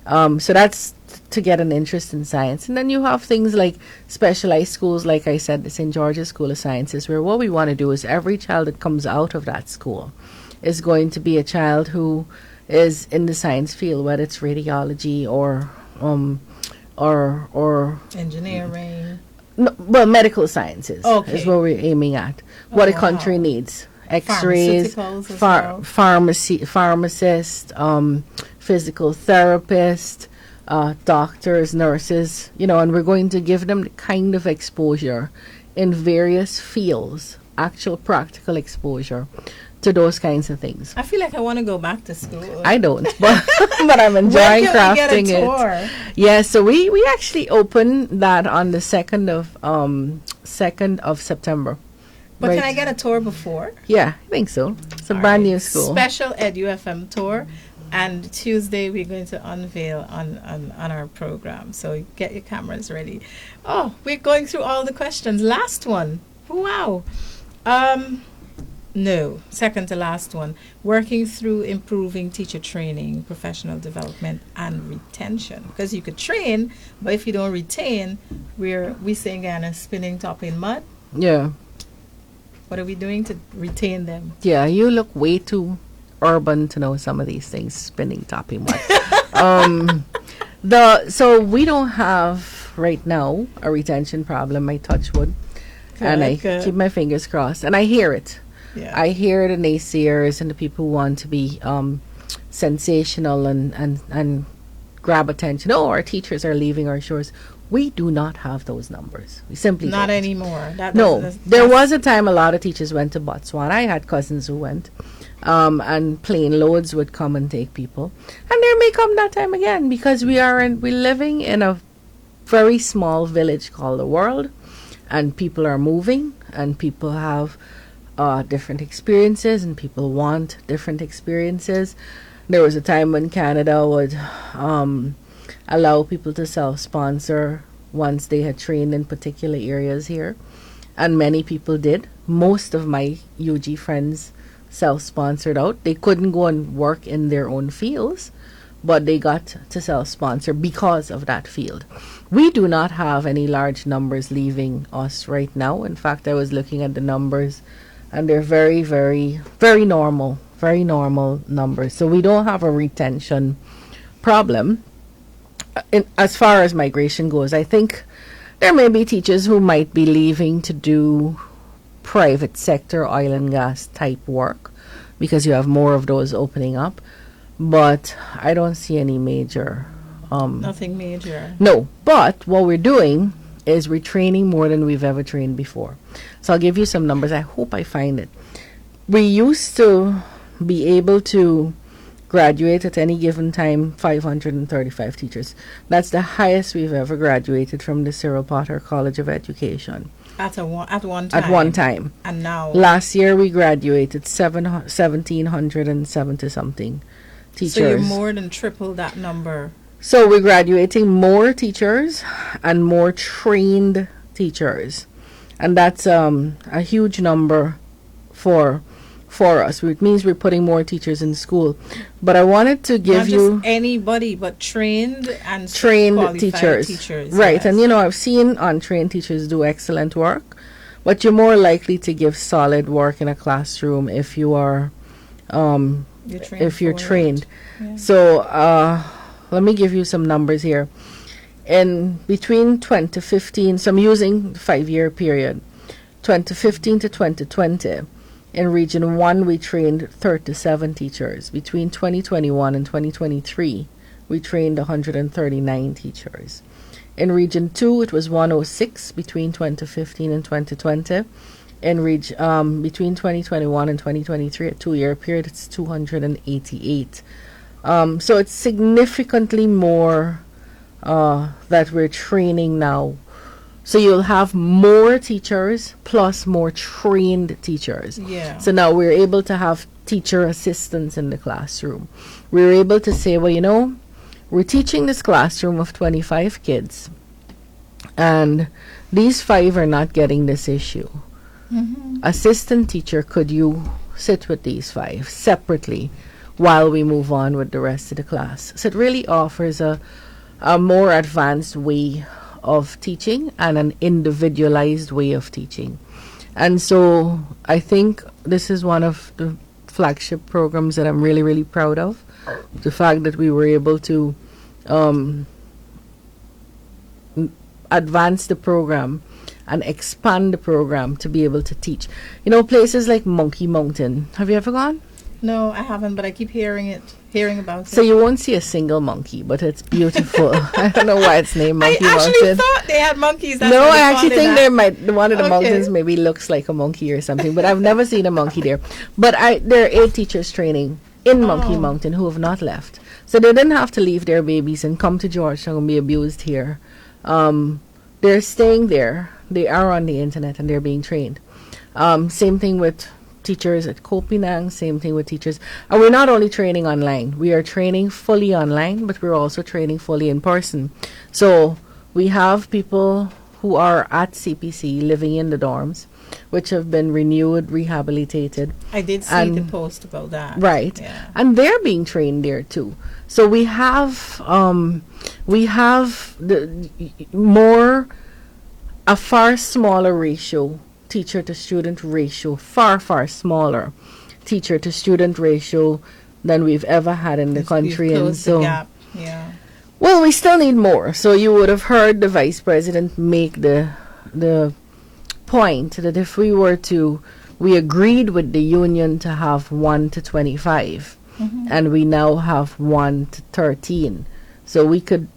So that's to get an interest in science. And then you have things like specialized schools, like I said, the St. George's School of Sciences, where what we want to do is every child that comes out of that school is going to be a child who is in the science field, whether it's radiology or engineering. no, well, medical sciences Okay. is what we're aiming at. What a country wow. needs: X-rays, Pharmaceuticals as well. pharmacist, physical therapist, doctors, nurses. And we're going to give them the kind of exposure in various fields, actual practical exposure to those kinds of things. I feel like I want to go back to school. I don't, but but I'm enjoying When can we get a crafting tour? it. Yeah, so we actually opened that on the 2nd of September. But Right. can I get a tour before? Yeah, I think so. It's a All brand right. new school. Special EdYou FM tour. And Tuesday we're going to unveil on our program. So get your cameras ready. Oh, we're going through all the questions. Last one. Wow. No, second to last one. Working through improving teacher training, professional development, and retention. Because you could train, but if you don't retain, we saying again spinning top in mud. Yeah. What are we doing to retain them? Yeah, you look way too urban to know some of these things, spinning topping what. So we don't have right now a retention problem, I touch wood. And I Good. keep my fingers crossed. And I hear it. Yeah. I hear the naysayers and the people who want to be sensational and grab attention. Oh, our teachers are leaving our shores. We do not have those numbers. We simply Not don't. anymore. No, that's- there was a time a lot of teachers went to Botswana. I had cousins who went, and plane loads would come and take people, and there may come that time again because we're living in a very small village called the world, and people are moving, and people have different experiences, and people want different experiences. There was a time when Canada would allow people to self-sponsor once they had trained in particular areas here, and many people did. Most of my UG friends self-sponsored out. They couldn't go and work in their own fields, but they got to self-sponsor because of that field. We do not have any large numbers leaving us right now. In fact, I was looking at the numbers, and they're very, very, very normal numbers. So we don't have a retention problem. as far as migration goes, I think there may be teachers who might be leaving to do private sector oil and gas type work because you have more of those opening up. But I don't see any major. Nothing major. No, but what we're doing is we're training more than we've ever trained before. So I'll give you some numbers. I hope I find it. We used to be able to graduate at any given time 535 teachers. That's the highest we've ever graduated from the Cyril Potter College of Education. At one time. At one time. And now. Last year we graduated 1,770 something teachers. So you're more than triple that number. So we're graduating more teachers and more trained teachers. And that's a huge number for us. It means we're putting more teachers in school. But I wanted to give Not you just anybody, but trained and trained qualified teachers. Right. Yes. And I've seen untrained teachers do excellent work, but you're more likely to give solid work in a classroom if you are you're trained. Yeah. So let me give you some numbers here. In between 2015, so I'm using 5-year period, 2015 to 2020, in Region 1 we trained 37 teachers. Between 2021 and 2023, we trained 139 teachers. In Region 2, it was 106 between 2015 and 2020. In between 2021 and 2023, a 2-year period, it's 288. So it's significantly more that we're training now. So you'll have more teachers plus more trained teachers. Yeah. So now we're able to have teacher assistants in the classroom. We're able to say, well, we're teaching this classroom of 25 kids, and these 5 are not getting this issue. Mm-hmm. Assistant teacher, could you sit with these 5 separately while we move on with the rest of the class? So it really offers a more advanced way of teaching and an individualized way of teaching. And so I think this is one of the flagship programs that I'm really, really proud of. The fact that we were able to advance the program and expand the program to be able to teach. Places like Monkey Mountain. Have you ever gone? No, I haven't, but I keep hearing about it. So you won't see a single monkey, but it's beautiful. I don't know why it's named Monkey Mountain. I actually thought they had monkeys. That's no, why I they actually called it think that. one of the Okay. mountains maybe looks like a monkey or something, but I've never seen a monkey there. But there are 8 teachers training in Monkey Mountain who have not left. So they didn't have to leave their babies and come to Georgetown and be abused here. They're staying there. They are on the internet and they're being trained. Same thing with teachers at Kopinang, same thing with teachers. And we're not only training online, we are training fully online, but we're also training fully in person. So we have people who are at CPC living in the dorms, which have been renewed, rehabilitated. I did see the post about that. Right. Yeah. And they're being trained there too. So we have a far smaller ratio, teacher to student ratio, far smaller teacher to student ratio than we've ever had in the country. We've And closed so the gap. Yeah. well, we still need more. So you would have heard the vice president make the point that if we agreed with the union to have 1 to 25, and we now have 1 to 13. So we could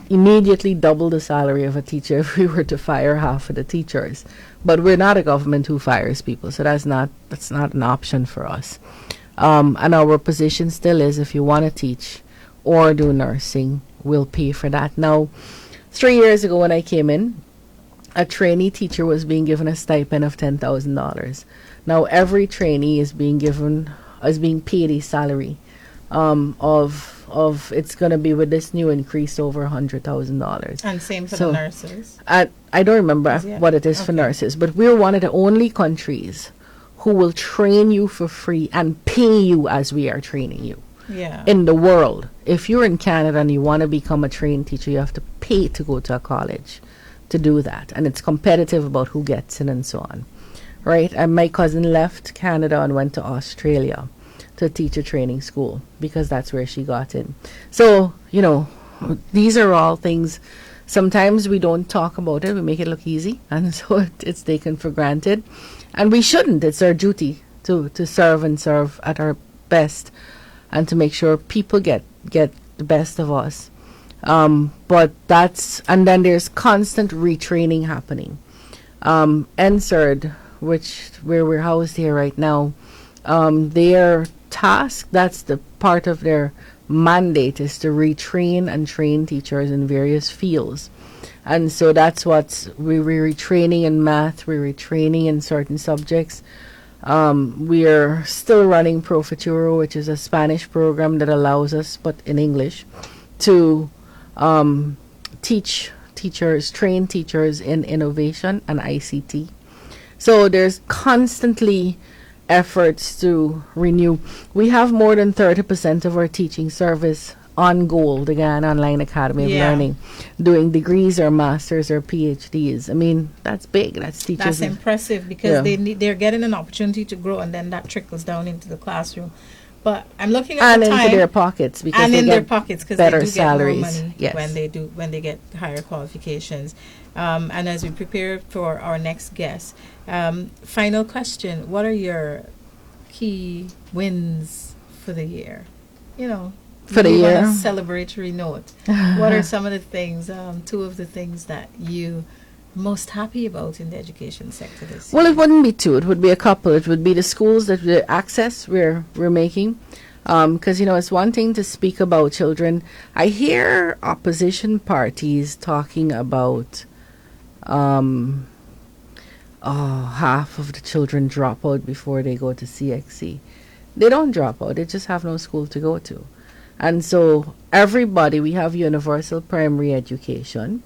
immediately double the salary of a teacher if we were to fire half of the teachers. But we're not a government who fires people, so that's not an option for us. And our position still is, if you want to teach or do nursing, we'll pay for that. Now, 3 years ago when I came in, a trainee teacher was being given a stipend of $10,000. Now every trainee is being paid a salary of it's going to be, with this new increase, over $100,000. And same for the nurses. I don't remember what it is for Okay. nurses, but we're one of the only countries who will train you for free and pay you as we are training you. Yeah. In the world. If you're in Canada and you want to become a trained teacher, you have to pay to go to a college to do that. And it's competitive about who gets in and so on. Right? And my cousin left Canada and went to Australia to teach a training school because that's where she got in. So, these are all things. Sometimes we don't talk about it. We make it look easy, and so it's taken for granted. And we shouldn't. It's our duty to serve and serve at our best, and to make sure people get the best of us. But and then there's constant retraining happening. NSERD, where we're housed here right now, their task, that's the part of their mandate, is to retrain and train teachers in various fields. And so that's what we're retraining in math, we're retraining in certain subjects. We're still running Pro Futuro, which is a Spanish program that allows us, but in English, to train teachers in innovation and ICT. So there's constantly efforts to renew. We have more than 30% of our teaching service on Gold, the Guyana Online Academy of Learning, doing degrees or masters or PhDs. I mean, that's big. That's teachers. That's impressive, because they're getting an opportunity to grow, and then that trickles down into the classroom. But I'm looking at the time, into their pockets, because they get better salaries. When they get higher qualifications. And as we prepare for our next guest, final question: what are your key wins for the year? For the year, on a celebratory note, what are some of the things? Two of the things that you most happy about in the education sector this year? Well, it wouldn't be two. It would be a couple. It would be the schools, that the access we're making. Because, it's one thing to speak about children. I hear opposition parties talking about half of the children drop out before they go to CXC. They don't drop out. They just have no school to go to. And so we have universal primary education,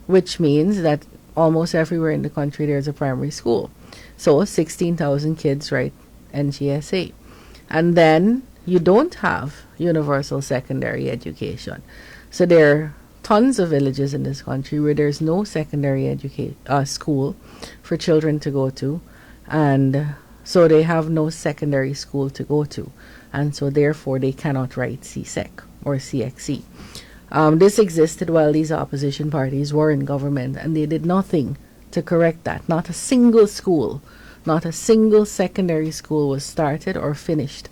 which means that almost everywhere in the country there's a primary school. So 16,000 kids, right, NGSA. And then you don't have universal secondary education. So there are tons of villages in this country where there's no secondary school for children to go to, and so they have no secondary school to go to, and so therefore they cannot write CSEC or CXC. This existed while these opposition parties were in government, and they did nothing to correct that. Not a single school, not a single secondary school was started or finished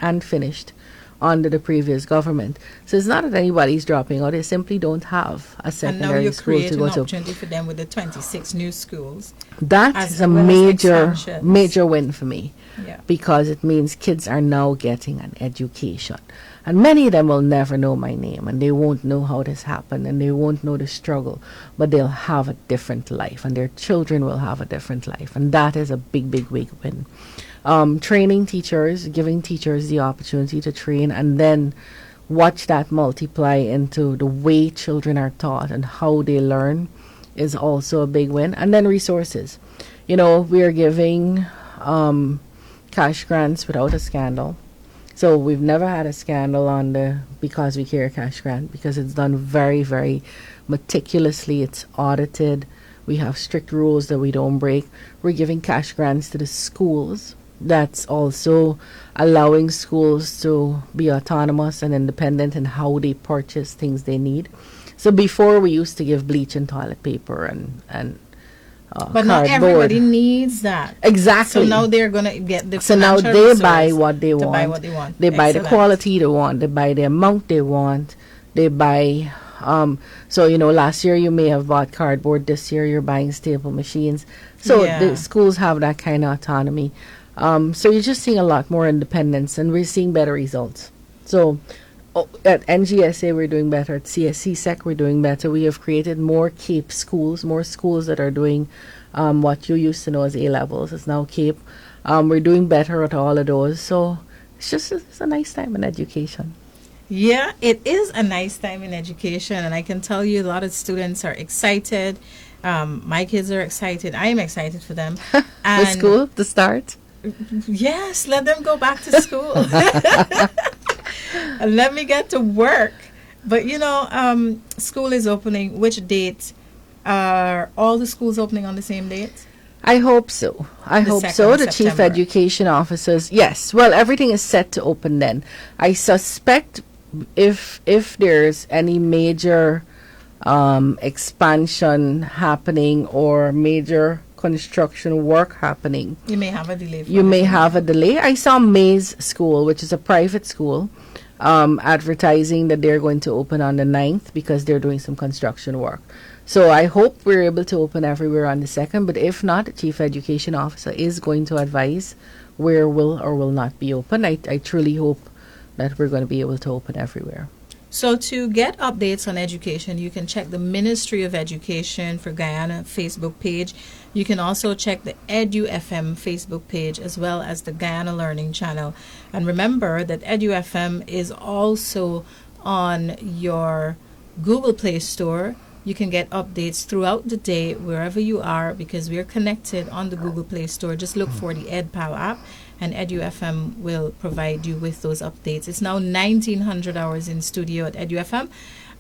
under the previous government. So it's not that anybody's dropping out, they simply don't have a secondary school to go to. And now you're creating an opportunity for them with the 26 new schools. That is a major win for me, because it means kids are now getting an education. And many of them will never know my name, and they won't know how this happened, and they won't know the struggle, but they'll have a different life, and their children will have a different life, and that is a big, big, big win. Training teachers, giving teachers the opportunity to train, and then watch that multiply into the way children are taught and how they learn, is also a big win. And then resources. We are giving cash grants without a scandal. So we've never had a scandal on the Because We Care cash grant, because it's done very, very meticulously. It's audited. We have strict rules that we don't break. We're giving cash grants to the schools. That's also allowing schools to be autonomous and independent in how they purchase things they need. So before, we used to give bleach and toilet paper and but not everybody needs that. Exactly. So now they're going to get the So now they buy what they want. They buy Excellent. the quality they want. They buy the amount they want. They buy... so, last year you may have bought cardboard. This year you're buying staple machines. So the schools have that kind of autonomy. So you're just seeing a lot more independence, and we're seeing better results. So at NGSA we're doing better. At CSEC we're doing better. We have created more CAPE schools, more schools that are doing what you used to know as A-levels. It's now CAPE. We're doing better at all of those. So it's a nice time in education. Yeah, it is a nice time in education, and I can tell you a lot of students are excited. My kids are excited. I am excited for them. The school to start? Yes, let them go back to school. And let me get to work. But, school is opening. Which date? Are all the schools opening on the same date? I hope so. The chief education officers, yes. Well, everything is set to open then. I suspect if there's any major expansion happening or major construction work happening, You may have a delay. you may have a delay. I saw Mays School, which is a private school, advertising that they're going to open on the 9th because they're doing some construction work. So I hope we're able to open everywhere on the 2nd, but if not, the Chief Education Officer is going to advise where will or will not be open. I truly hope that we're going to be able to open everywhere. So to get updates on education, you can check the Ministry of Education for Guyana Facebook page. You can also check the EdYou FM Facebook page as well as the Guyana Learning channel. And remember that EdYou FM is also on your Google Play Store. You can get updates throughout the day wherever you are because we are connected on the Google Play Store. Just look for the EdPal app and EdYou FM will provide you with those updates. It's now 1900 hours in studio at EdYou FM.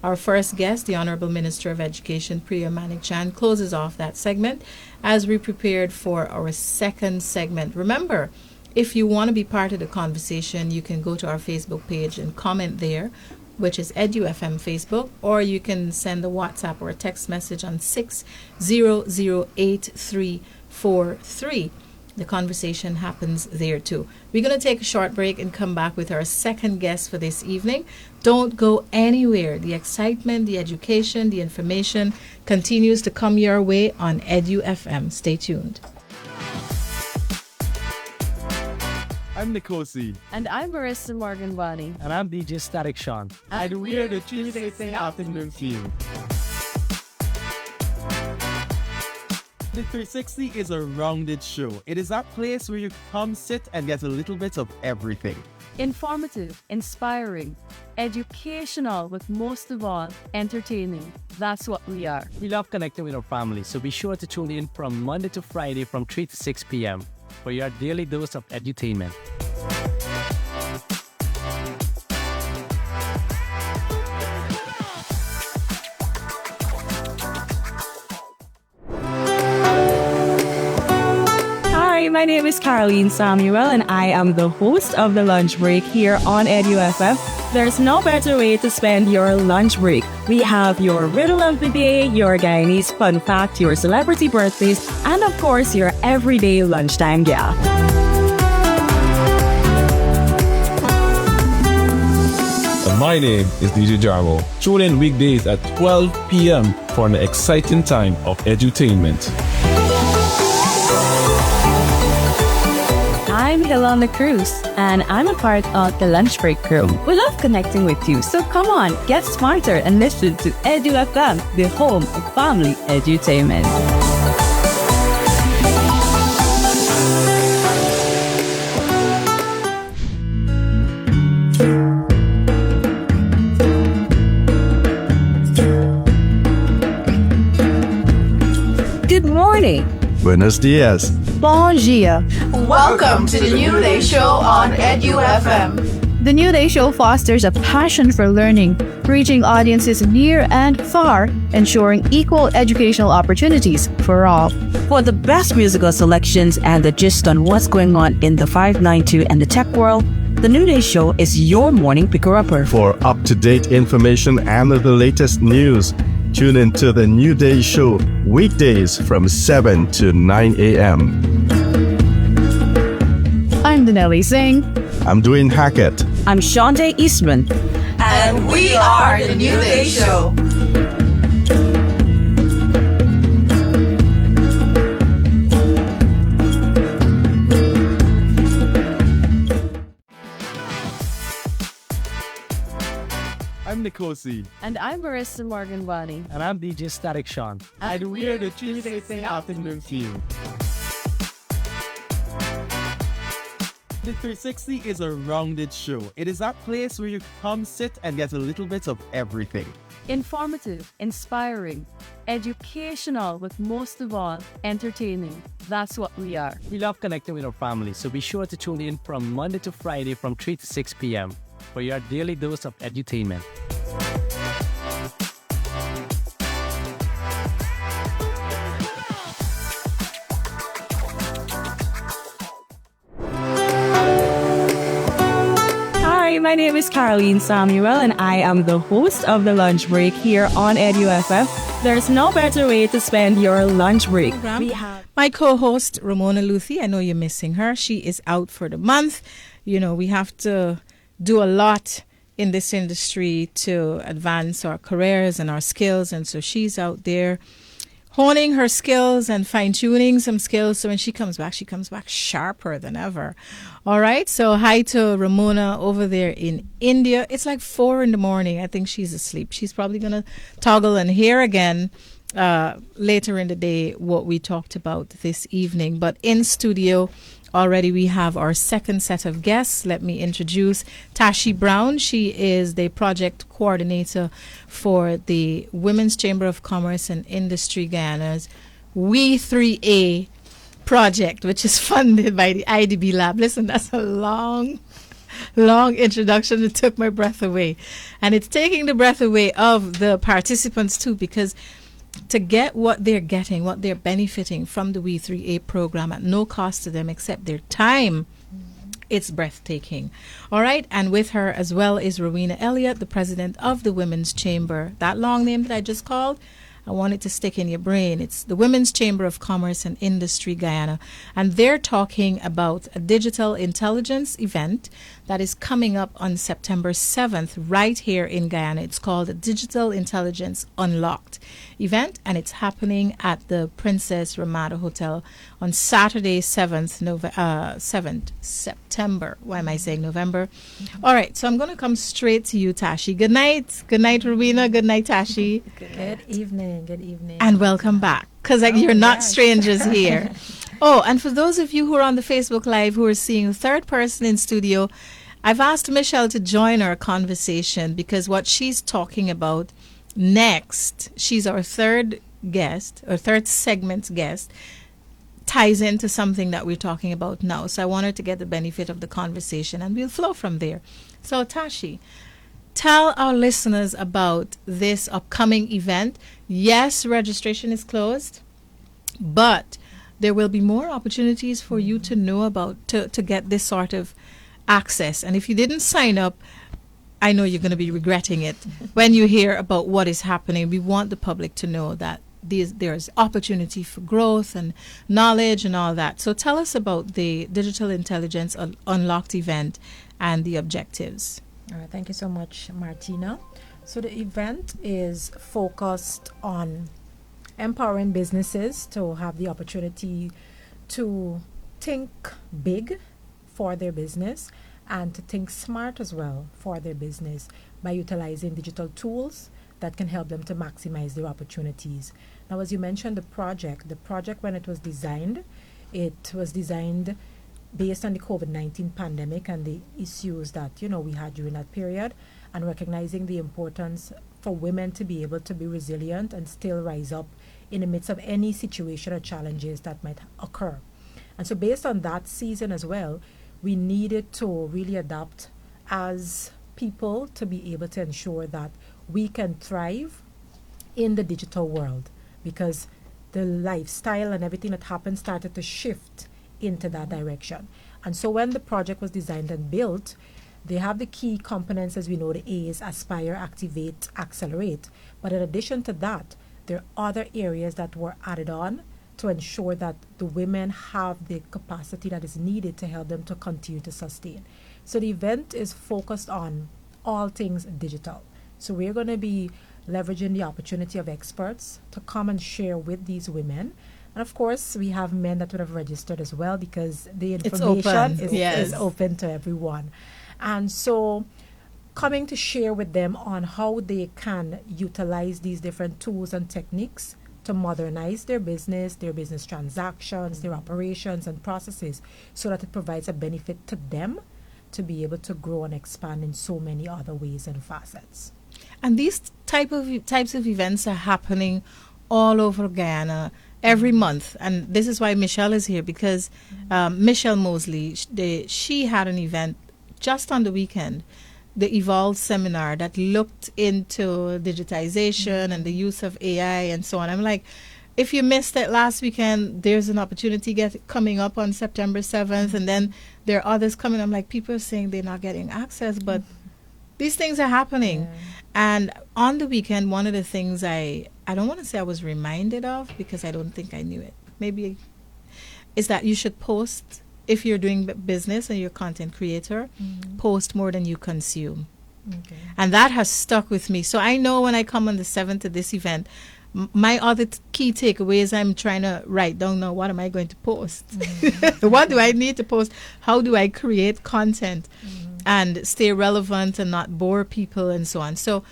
Our first guest, the Honorable Minister of Education, Priya Manickchand, closes off that segment as we prepared for our second segment. Remember, if you want to be part of the conversation, you can go to our Facebook page and comment there, which is EdYou FM Facebook, or you can send a WhatsApp or a text message on 6008343. The conversation happens there too. We're going to take a short break and come back with our second guest for this evening. Don't go anywhere. The excitement, the education, the information continues to come your way on EdYou FM. Stay tuned. I'm Nikosi. And I'm Marissa Morgan Bani. And I'm DJ Static Sean. And we're the Tuesday afternoon team. The 360 is a rounded show. It is that place where you come, sit, and get a little bit of everything. Informative, inspiring, educational, but most of all, entertaining. That's what we are. We love connecting with our family, so be sure to tune in from Monday to Friday from 3 to 6 p.m. for your daily dose of edutainment. Hi, my name is Caroline Samuel, and I am the host of the Lunch Break here on EdYou FM. There's no better way to spend your lunch break. We have your riddle of the day, your Guyanese fun fact, your celebrity birthdays, and of course, your everyday lunchtime gal. My name is DJ Jarmo. Tune in weekdays at 12 p.m. for an exciting time of edutainment. I'm Hilana Cruz, and I'm a part of the Lunch Break crew. We love connecting with you, so come on, get smarter and listen to EdYou FM, the home of family edutainment. Good morning. Buenos dias. Bon dia. Welcome to the New Day Show on EdYou FM. The New Day Show fosters a passion for learning, reaching audiences near and far, ensuring equal educational opportunities for all. For the best musical selections and the gist on what's going on in the 592 and the tech world, the New Day Show is your morning picker-upper. For up-to-date information and the latest news, tune into the New Day Show weekdays from 7 to 9 a.m. I'm Danelli Singh. I'm Dwayne Hackett. I'm Shonda Eastman. And we are the New Day Show. I'm Nikosi. And I'm Marissa Morgan Bani. And I'm DJ Static Sean. And we're the Tuesday afternoon team. The 360 is a rounded show. It is that place where you come, sit, and get a little bit of everything. Informative, inspiring, educational, but most of all, entertaining. That's what we are. We love connecting with our family, so be sure to tune in from Monday to Friday from 3 to 6 p.m. for your daily dose of edutainment. Hi, my my name is Caroline Samuel, and I am the host of the lunch break here on EdUFF. There's no better way to spend your lunch break. We have my co-host, Ramona Luthi. I know you're missing her. She is out for the month. You know, we have to do a lot in this industry to advance our careers and our skills. And so she's out there honing her skills and fine-tuning some skills. So when she comes back sharper than ever. All right. So hi to Ramona over there in India. It's like 4 a.m. I think she's asleep. She's probably going to toggle and hear again later in the day what we talked about this evening. But in studio already we have our second set of guests. Let me introduce Tashi Brown. She is the project coordinator for the Women's Chamber of Commerce and Industry Guyana's We3A project, which is funded by the IDB Lab. Listen, that's a long introduction. It took my breath away. And it's taking the breath away of the participants too, because to get what they're getting, what they're benefiting from the We3A program at no cost to them except their time, it's breathtaking. All right. And with her as well is Rowena Elliott, the president of the Women's Chamber. That long name that I just called, I want it to stick in your brain. It's the Women's Chamber of Commerce and Industry Guyana. And they're talking about a digital intelligence event that is coming up on September 7th right here in Guyana. It's called the Digital Intelligence Unlocked event, and it's happening at the Princess Ramada Hotel on Saturday, 7th September. Why am I saying November? All right, so I'm going to come straight to you, Tashi. Good night. Good night, Rowena. Good night, Tashi. Good evening. Good evening. And welcome back, because you're not strangers here. Oh, and for those of you who are on the Facebook Live who are seeing a third person in studio, I've asked Michelle to join our conversation because what she's talking about next, she's our third guest, or third segment guest, ties into something that we're talking about now. So I want her to get the benefit of the conversation and we'll flow from there. So Tashi, tell our listeners about this upcoming event. Yes, registration is closed, but there will be more opportunities for you to know about, to get this sort of access. And if you didn't sign up, I know you're going to be regretting it when you hear about what is happening. We want the public to know that there's opportunity for growth and knowledge and all that. So tell us about the Digital Intelligence Unlocked event and the objectives. Thank you so much, Martina. So the event is focused on empowering businesses to have the opportunity to think big for their business and to think smart as well for their business by utilizing digital tools that can help them to maximize their opportunities. Now, as you mentioned, the project when it was designed based on the COVID-19 pandemic and the issues that we had during that period, and recognizing the importance for women to be able to be resilient and still rise up in the midst of any situation or challenges that might occur. And so based on that season as well, we needed to really adapt as people to be able to ensure that we can thrive in the digital world, because the lifestyle and everything that happened started to shift into that direction. And so when the project was designed and built, they have the key components, as we know, the A's: aspire, activate, accelerate. But in addition to that, there are other areas that were added on to ensure that the women have the capacity that is needed to help them to continue to sustain. So the event is focused on all things digital. So we're going to be leveraging the opportunity of experts to come and share with these women. And of course, we have men that would have registered as well, because the information is open to everyone. And so coming to share with them on how they can utilize these different tools and techniques to modernize their business transactions, their operations and processes, so that it provides a benefit to them to be able to grow and expand in so many other ways and facets. And these types of events are happening all over Guyana every month. And this is why Michelle is here, because Michelle Mosley, she had an event just on the weekend, the Evolve seminar, that looked into digitization and the use of AI and so on. I'm like, if you missed it last weekend, there's an opportunity coming up on September 7th, and then there are others coming. I'm like, people are saying they're not getting access, but These things are happening. And on the weekend, one of the things I don't want to say I was reminded of, because I don't think I knew it, maybe, is that you should post, if you're doing business and you're a content creator, post more than you consume. Okay. And that has stuck with me. So I know when I come on the 7th to this event, my other key takeaways, I'm trying to write down now, what am I going to post? What do I need to post? How do I create content and stay relevant and not bore people and so on? So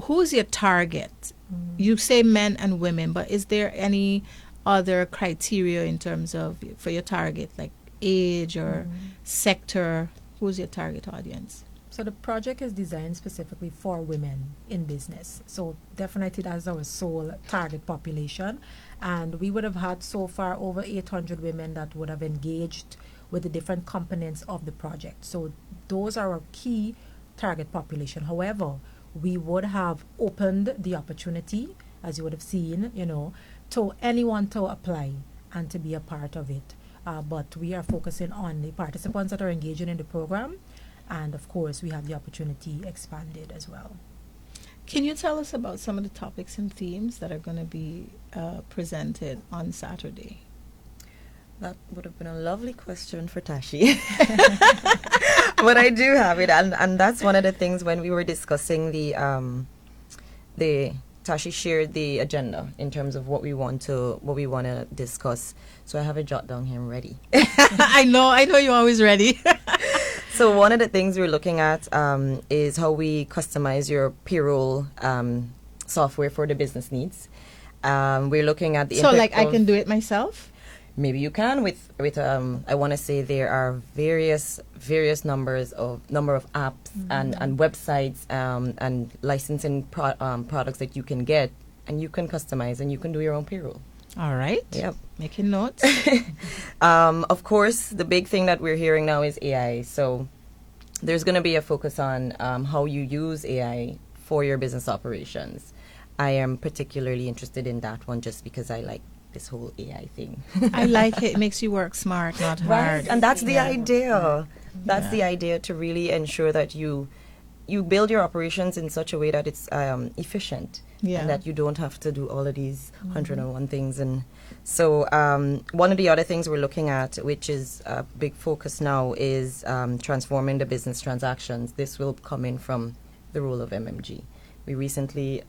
who's your target? You say men and women, but is there any other criteria in terms of for your target, like age or sector? Who's your target audience? So the project is designed specifically for women in business. So definitely that's our sole target population. And we would have had so far over 800 women that would have engaged with the different components of the project. So those are our key target population. However, we would have opened the opportunity, as you would have seen, to anyone to apply and to be a part of it. But we are focusing on the participants that are engaging in the program. And of course, we have the opportunity expanded as well. Can you tell us about some of the topics and themes that are going to be presented on Saturday? That would have been a lovely question for Tashi. But I do have it. And that's one of the things when we were discussing the Tashi shared the agenda in terms of what we want to discuss. So I have it jot down here ready. I know you're always ready. So one of the things we're looking at is how we customize your payroll software for the business needs. We're looking at the so like I can do it myself. Maybe you can with I want to say there are various number of apps and websites and licensing products that you can get, and you can customize and you can do your own payroll. All right. Yep. Making notes. Of course, the big thing that we're hearing now is AI. So there's going to be a focus on how you use AI for your business operations. I am particularly interested in that one just because I like this whole AI thing. I like it. It makes you work smart, not hard. Right. And that's the idea. That's the idea, to really ensure that you build your operations in such a way that it's efficient. And that you don't have to do all of these 101 things. And so one of the other things we're looking at, which is a big focus now, is transforming the business transactions. This will come in from the role of MMG. We recently,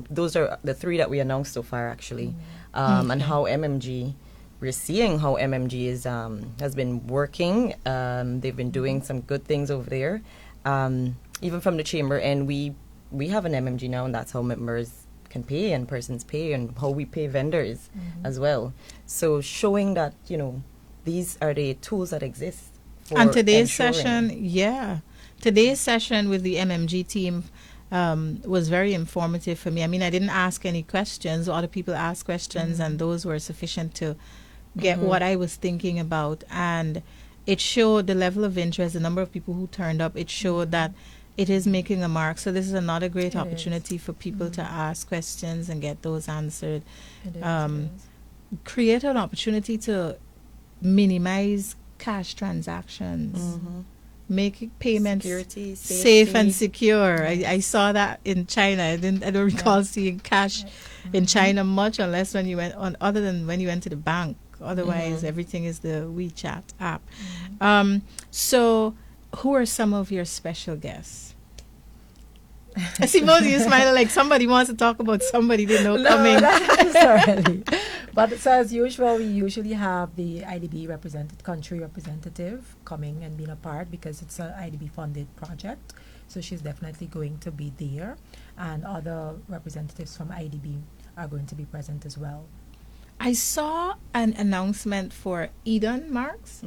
those are the 3 that we announced so far, actually. And how MMG, we're seeing how MMG is has been working. They've been doing some good things over there, even from the chamber. And we have an MMG now, and that's how members can pay and persons pay, and how we pay vendors as well. So showing that, these are the tools that exist. And today's session with the MMG team was very informative for me. I mean, I didn't ask any questions. Other people asked questions, and those were sufficient to get what I was thinking about. And it showed the level of interest, the number of people who turned up. It showed that it is making a mark. So this is another great opportunity for people to ask questions and get those answered. Create an opportunity to minimize cash transactions. Make payments safe and secure. I saw that in China. I don't recall seeing cash in China much, unless when you went on, other than when you went to the bank. Otherwise, everything is the WeChat app. So, who are some of your special guests? I see both of you smiling like somebody wants to talk about somebody they know coming. Not necessarily. But so as usual, we usually have the IDB country representative coming and being a part, because it's an IDB funded project. So she's definitely going to be there, and other representatives from IDB are going to be present as well. I saw an announcement for Eden Marks.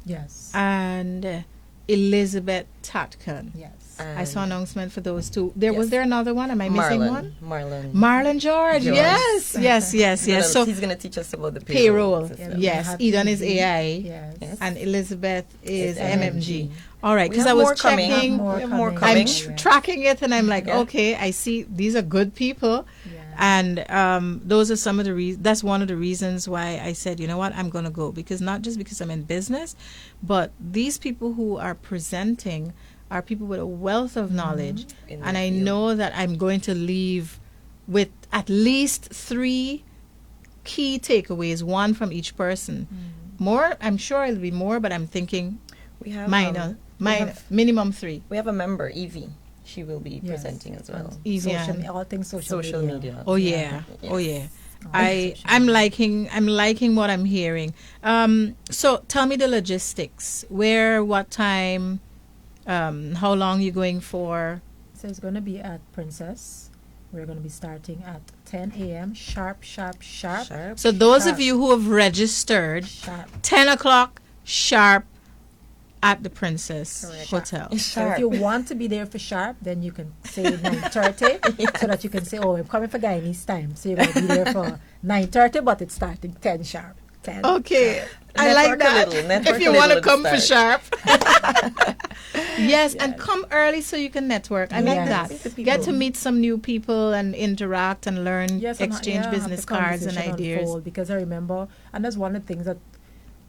Yes. And Elizabeth Tatkan. Yes. I saw an announcement for those two. Was there another one? Am I missing one? Marlon George. Yes. So he's going to teach us about the payroll. Yes. Eden is AI, and Elizabeth is MMG. All right, because I was checking. I'm tracking it, and I'm like, okay, I see these are good people. And those are some of the that's one of the reasons why I said, you know what, I'm going to go, because not just because I'm in business, but these people who are presenting are people with a wealth of knowledge, In and their I field. know that I'm going to leave with at least 3 key takeaways, one from each person. More, I'm sure it'll be more, but I'm thinking We have minimum 3. We have a member, Evie. She will be presenting as well. All things social media. Oh yeah. Yes. Oh yeah. I'm liking what I'm hearing. So tell me the logistics. Where, what time, how long you going for? So it's going to be at Princess. We're going to be starting at 10 a.m. sharp. So those of you who have registered, 10 o'clock sharp at the Princess Hotel. So if you want to be there for sharp, then you can say 9:30, so that you can say, oh, I'm coming for Guyanese time. So you're going to be there for 9:30, but it's starting 10 sharp. 10. Okay. I like that. If you want to come for sharp. Yes, and come early so you can network. I like that. Get to meet some new people and interact and learn, exchange business cards and ideas. Unfold, because I remember, and that's one of the things that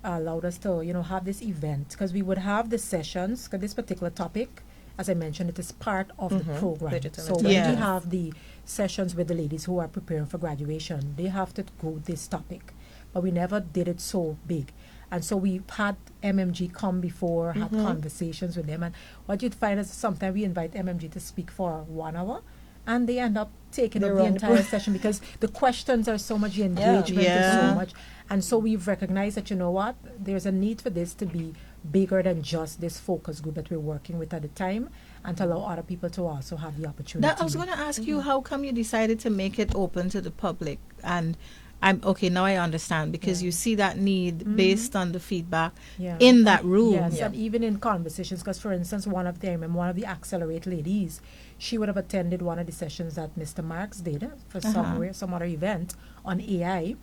allowed us to, have this event, because we would have the sessions, because this particular topic, as I mentioned, it is part of the program. So when we have the sessions with the ladies who are preparing for graduation, they have to go this topic. But we never did it so big. And so we had MMG come before, had conversations with them. And what you'd find is sometimes we invite MMG to speak for 1 hour, and they end up taking up the entire session because the questions are so much, the engagement is so much. And so we've recognized that, there's a need for this to be bigger than just this focus group that we're working with at the time, and to allow other people to also have the opportunity. I was going to ask you, how come you decided to make it open to the public? And now I understand, because you see that need based on the feedback in that room. Yes, and even in conversations, because for instance, I remember one of the Accelerate ladies, she would have attended one of the sessions that Mr. Marks did for some other event on AI,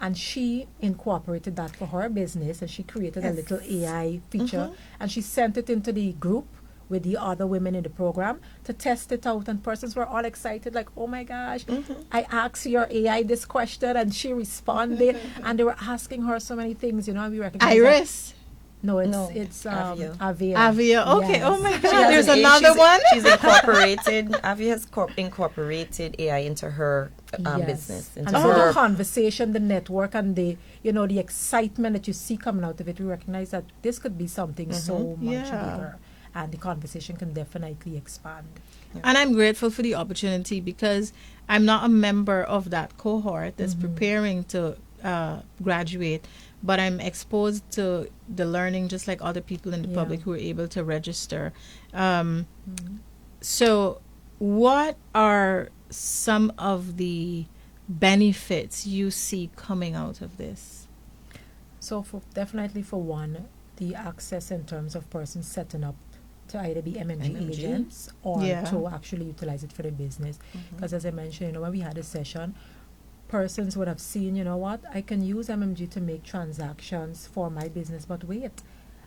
and she incorporated that for her business, and she created a little AI feature, and she sent it into the group with the other women in the program to test it out, and persons were all excited, like, oh my gosh, I asked your AI this question and she responded, and they were asking her so many things, we recognize Iris? No, it's Avia. Avia, okay. Yes. Oh my God, there's another one? She's incorporated, Avia has incorporated AI into her business. And so the conversation, the network, and the excitement that you see coming out of it, we recognize that this could be something so much bigger. And the conversation can definitely expand. And I'm grateful for the opportunity, because I'm not a member of that cohort that's preparing to graduate, but I'm exposed to the learning just like other people in the public who are able to register. So what are some of the benefits you see coming out of this? So definitely for one, the access in terms of persons setting up to either be MMG agents or to actually utilize it for their business. Because as I mentioned, when we had a session, persons would have seen, I can use MMG to make transactions for my business, but wait,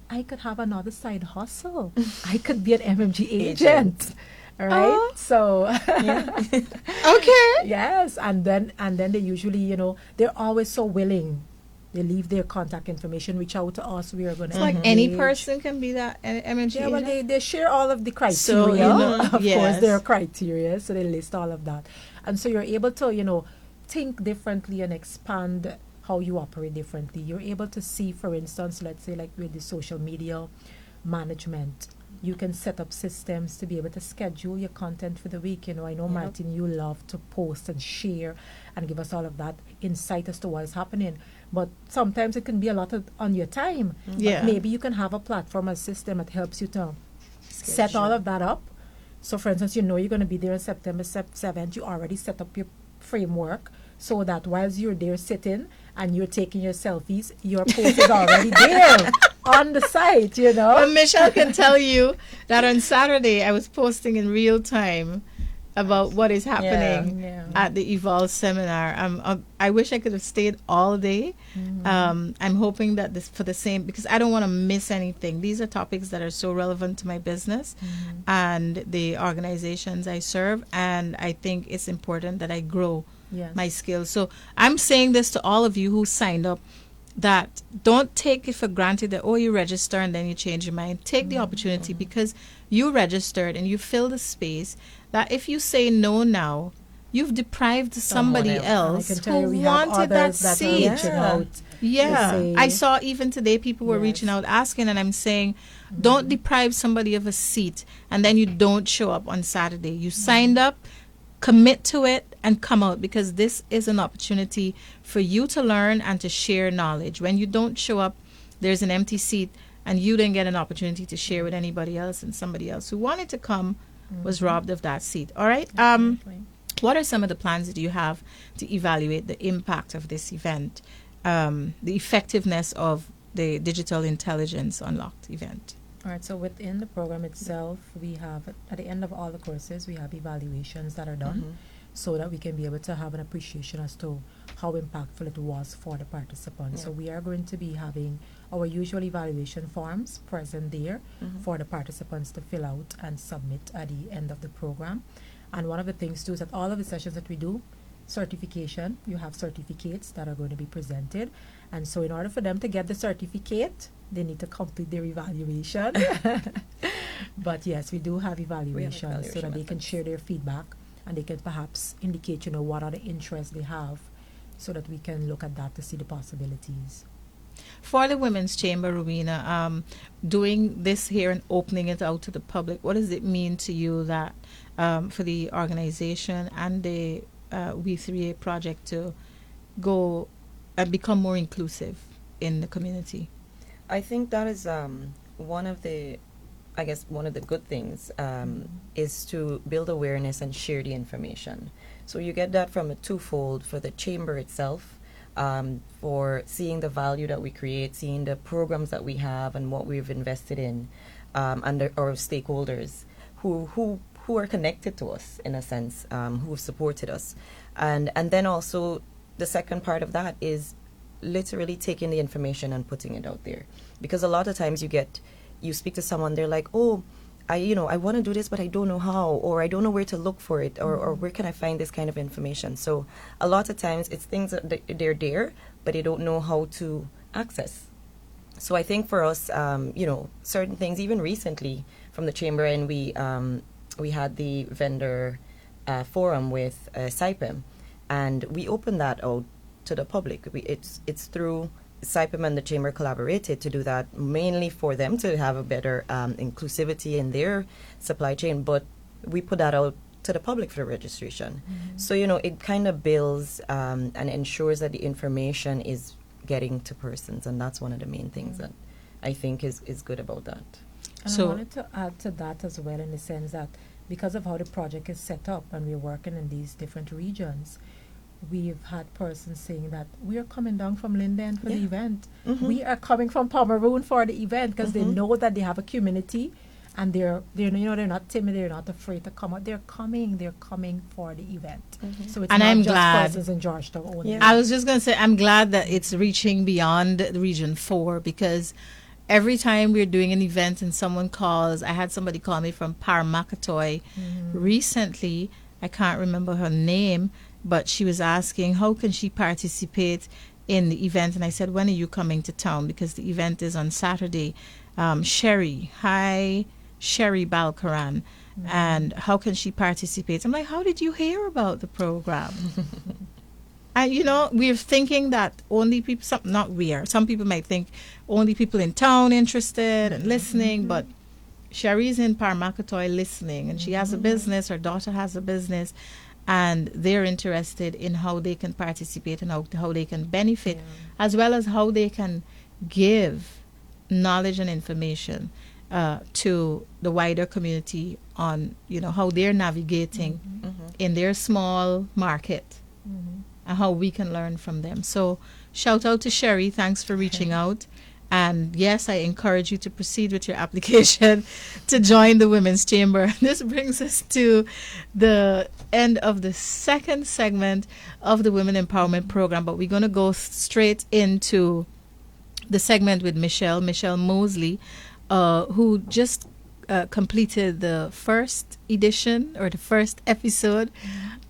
I could have another side hustle. I could be an MMG agent. All right. So okay. Yes, and then they usually, they're always so willing. They leave their contact information, reach out to us. We are going to like any person can be that MMG agent? Well, they share all of the criteria. So, of course, there are criteria, so they list all of that. And so you're able to, think differently and expand how you operate differently. You're able to see, for instance, let's say like with the social media management, you can set up systems to be able to schedule your content for the week. I know, Martin, you love to post and share and give us all of that insight as to what is happening. But sometimes it can be a lot on your time. But maybe you can have a platform, a system that helps you to set all of that up. So, for instance, you're going to be there on September 7th. You already set up your framework so that whilst you're there sitting and you're taking your selfies, your post is already there on the site, Well, Michelle can tell you that on Saturday I was posting in real time about what is happening at the Evolve seminar. I wish I could have stayed all day. I'm hoping that this for the same, because I don't want to miss anything. These are topics that are so relevant to my business and the organizations I serve, and I think it's important that I grow my skills. So I'm saying this to all of you who signed up. that don't take it for granted that, oh, you register and then you change your mind. Take the opportunity because you registered and you fill the space, that if you say no now, you've deprived somebody else who wanted that seat. Yeah. I saw even today people were reaching out asking, and I'm saying, don't deprive somebody of a seat and then you don't show up on Saturday. You signed up, commit to it, and come out, because this is an opportunity for you to learn and to share knowledge. When you don't show up, there's an empty seat and you didn't get an opportunity to share with anybody else, and somebody else who wanted to come was robbed of that seat. All right. What are some of the plans that you have to evaluate the impact of this event, the effectiveness of the Digital Intelligence Unlocked event? All right, so within the program itself, we have, at the end of all the courses, we have evaluations that are done so that we can be able to have an appreciation as to how impactful it was for the participants. So we are going to be having our usual evaluation forms present there for the participants to fill out and submit at the end of the program. And one of the things too is that all of the sessions that we do, certification, you have certificates that are going to be presented. And so in order for them to get the certificate, they need to complete their evaluation. But yes, we do have evaluations so that they can share their feedback and they can perhaps indicate, what are the interests they have, so that we can look at that to see the possibilities. For the Women's Chamber, Rowena, doing this here and opening it out to the public, what does it mean to you that for the organization and the We3A project to go and become more inclusive in the community? I think that is one of the good things is to build awareness and share the information. So you get that from a twofold: for the chamber itself, for seeing the value that we create, seeing the programs that we have and what we've invested in, and our stakeholders who are connected to us in a sense, who have supported us, and then also the second part of that is literally taking the information and putting it out there, because a lot of times you speak to someone, they're like, oh, I want to do this, but I don't know how, or I don't know where to look for it, or where can I find this kind of information. So a lot of times it's things that they're there, but they don't know how to access. So I think for us, certain things, even recently from the chamber, and we had the vendor forum with SIPEM, and we opened that out to the public. It's through SIPEM and the chamber collaborated to do that, mainly for them to have a better inclusivity in their supply chain, but we put that out to the public for registration. So, it kind of builds and ensures that the information is getting to persons, and that's one of the main things that I think is good about that. And I wanted to add to that as well, in the sense that because of how the project is set up and we're working in these different regions, we've had persons saying that we are coming down from Linden for the event. We are coming from Pomeroon for the event, because they know that they have a community, and they're not timid, they're not afraid to come out. They're coming for the event. So it's and not I'm just glad. persons in Georgetown only. I was just going to say, I'm glad that it's reaching beyond Region 4, because every time we're doing an event and someone calls, I had somebody call me from Paramakatoy recently, I can't remember her name, but she was asking how can she participate in the event, and I said, when are you coming to town, because the event is on Saturday. Sherry Balkaran, and how can she participate? I'm like, how did you hear about the program? And we're thinking that only people, some people might think only people in town interested and listening, but Sherry's in Paramakatoy listening, and she has a business, her daughter has a business, and they're interested in how they can participate and how they can benefit, as well as how they can give knowledge and information to the wider community on, how they're navigating in their small market, and how we can learn from them. So shout out to Sherry. Thanks for reaching out. And yes, I encourage you to proceed with your application to join the Women's Chamber. This brings us to the end of the second segment of the Women Empowerment Program, but we're going to go straight into the segment with Michelle Mosley, who just completed the first edition or the first episode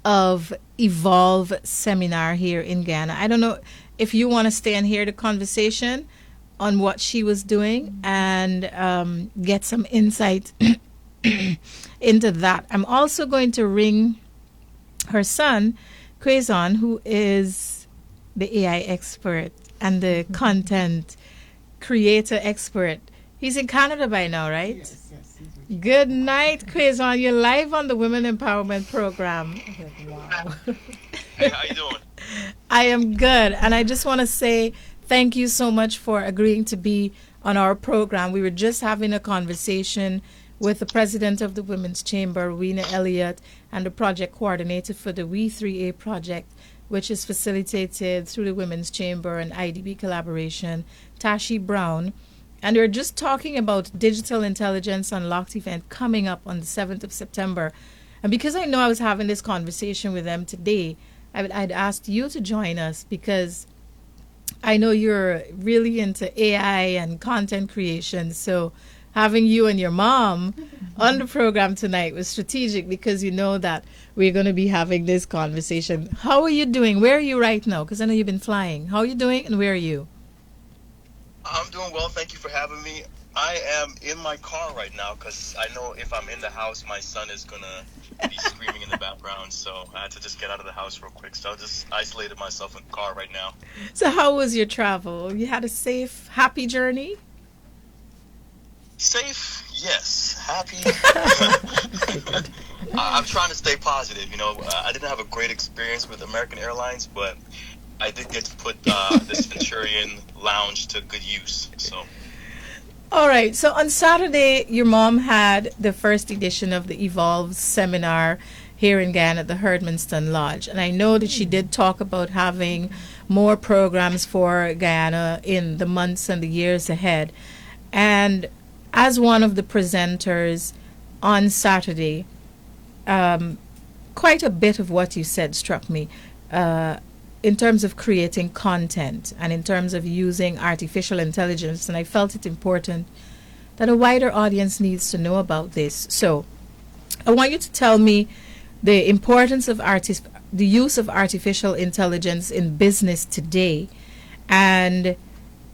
of Evolve seminar here in Ghana. I don't know, if you want to stay and hear the conversation on what she was doing and get some insight into that. I'm also going to ring her son, Quezon, who is the AI expert and the content creator expert. He's in Canada by now, right? Yes. Good night, Quezon. You're live on the Women Empowerment Program. Wow. Hey, how you doing? I am good. And I just want to say thank you so much for agreeing to be on our program. We were just having a conversation with the president of the Women's Chamber, Rowena Elliott, and the project coordinator for the We3A project, which is facilitated through the Women's Chamber and IDB collaboration, Tashi Brown. And we're just talking about Digital Intelligence Unlocked event coming up on the 7th of September. And because I know I was having this conversation with them today, I'd asked you to join us because I know you're really into AI and content creation. So having you and your mom on the program tonight was strategic because you know that we're going to be having this conversation. How are you doing? Where are you right now? Because I know you've been flying. How are you doing and where are you? I'm doing well. Thank you for having me. I am in my car right now because I know if I'm in the house, my son is going to be screaming in the background. So I had to just get out of the house real quick. So I just isolated myself in the car right now. So how was your travel? You had a safe, happy journey? Safe, yes. Happy. I'm trying to stay positive. You know, I didn't have a great experience with American Airlines, but I did get to put this Centurion lounge to good use. So. All right. So on Saturday, your mom had the first edition of the Evolve seminar here in Guyana at the Herdmanston Lodge. And I know that she did talk about having more programs for Guyana in the months and the years ahead. And as one of the presenters on Saturday, quite a bit of what you said struck me in terms of creating content and in terms of using artificial intelligence. And I felt it important that a wider audience needs to know about this. So I want you to tell me the importance of the use of artificial intelligence in business today and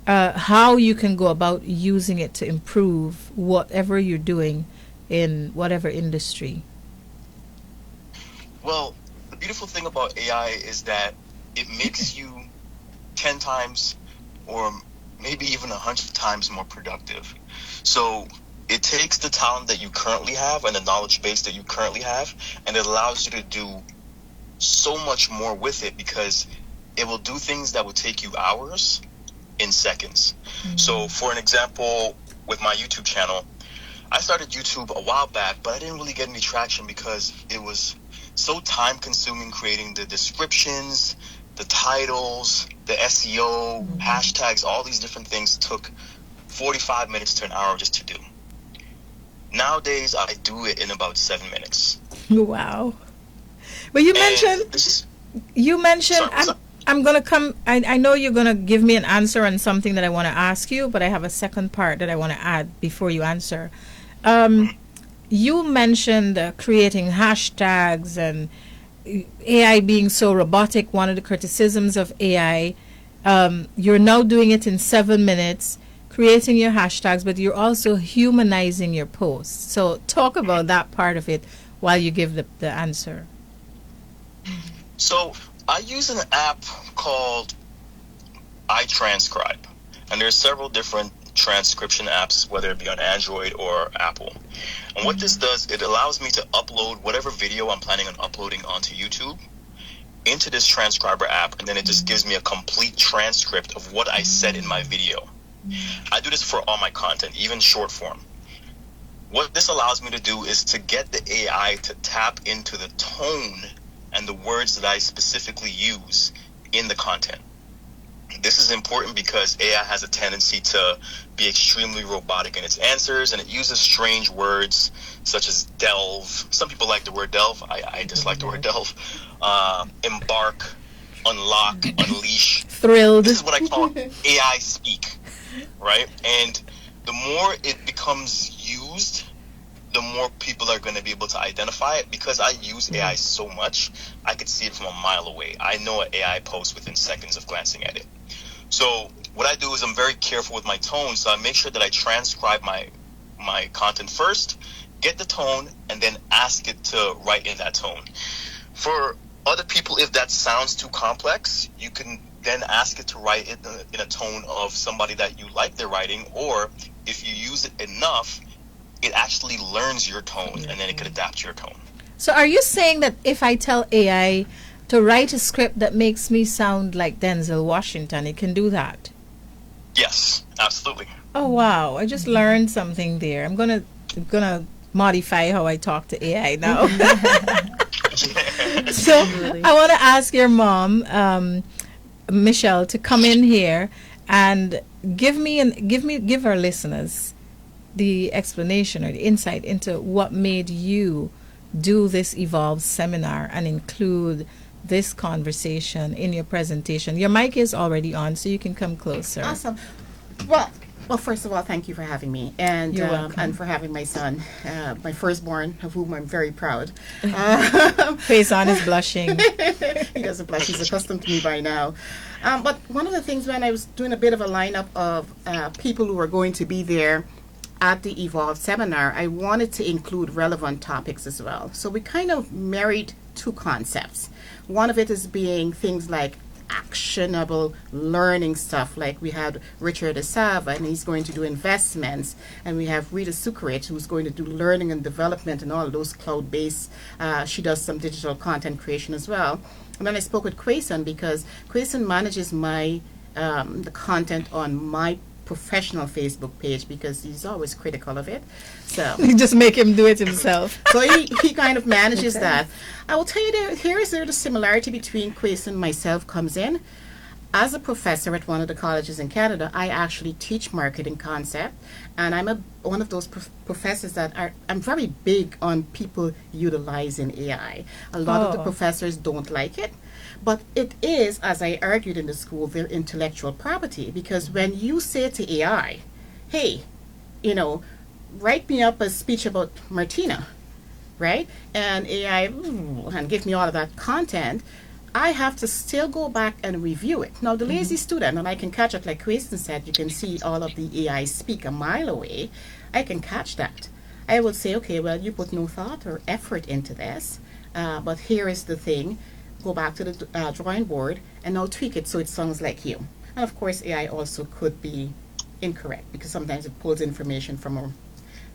how you can go about using it to improve whatever you're doing in whatever industry. Well, the beautiful thing about AI is that it makes you 10 times or maybe even 100 times more productive. So it takes the talent that you currently have and the knowledge base that you currently have, and it allows you to do so much more with it because it will do things that would take you hours in seconds. Mm-hmm. So for an example, with my YouTube channel, I started YouTube a while back, but I didn't really get any traction because it was so time consuming creating the descriptions, the titles, the SEO, hashtags, all these different things took 45 minutes to an hour just to do. Nowadays, I do it in about 7 minutes. Wow. Well, you mentioned, I'm going to come, I know you're going to give me an answer on something that I want to ask you, but I have a second part that I want to add before you answer. You mentioned creating hashtags and AI being so robotic. One of the criticisms of AI, you're now doing it in 7 minutes, creating your hashtags, but you're also humanizing your posts. So talk about that part of it while you give the answer. So I use an app called iTranscribe, and there's several different transcription apps, whether it be on Android or Apple. And what this does, it allows me to upload whatever video I'm planning on uploading onto YouTube into this transcriber app, and then it just gives me a complete transcript of what I said in my video. I do this for all my content, even short form. What this allows me to do is to get the AI to tap into the tone and the words that I specifically use in the content. This is important because AI has a tendency to be extremely robotic in its answers, and it uses strange words such as delve. Some people like the word delve. I dislike the word delve. Embark, unlock, unleash. Thrilled. This is what I call AI speak, right? And the more it becomes used, the more people are going to be able to identify it. Because I use AI so much, I could see it from a mile away. I know an AI post within seconds of glancing at it. So what I do is I'm very careful with my tone. So I make sure that I transcribe my content first, get the tone, and then ask it to write in that tone. For other people, if that sounds too complex, you can then ask it to write it in a tone of somebody that you like their writing, or if you use it enough, it actually learns your tone, and then it could adapt your tone. So are you saying that if I tell AI to write a script that makes me sound like Denzel Washington, it can do that? Yes, absolutely. Oh wow, I just learned something there. I'm gonna modify how I talk to AI now. So I want to ask your mom, Michelle, to come in here and give our listeners the explanation or the insight into what made you do this Evolve seminar and include this conversation in your presentation. Your mic is already on, so you can come closer. Awesome. Well, first of all, thank you for having me, and for having my son, my firstborn, of whom I'm very proud. Faison is blushing. He doesn't blush. He's accustomed to me by now. But one of the things, when I was doing a bit of a lineup of people who were going to be there at the Evolve seminar, I wanted to include relevant topics as well. So we kind of married two concepts. One of it is being things like actionable learning stuff, like we had Richard Asava, and he's going to do investments, and we have Rita Sukrit, who's going to do learning and development and all of those cloud-based. She does some digital content creation as well. And then I spoke with Quayson, because Quayson manages my the content on my professional Facebook page, because he's always critical of it. So you just make him do it himself. So he kind of manages that. I will tell you, here's where the similarity between Quayson and myself comes in. As a professor at one of the colleges in Canada, I actually teach marketing concept, and I'm one of those professors that I'm very big on people utilizing AI. A lot of the professors don't like it, but it is, as I argued in the school, their intellectual property, because when you say to AI, hey, write me up a speech about Martina, right? And AI, and give me all of that content, I have to still go back and review it. Now, the lazy student, and I can catch it, like Quayson said, you can see all of the AI speak a mile away. I can catch that. I will say, okay, well, you put no thought or effort into this, but here is the thing. Go back to the drawing board and now tweak it so it sounds like you. And of course, AI also could be incorrect, because sometimes it pulls information from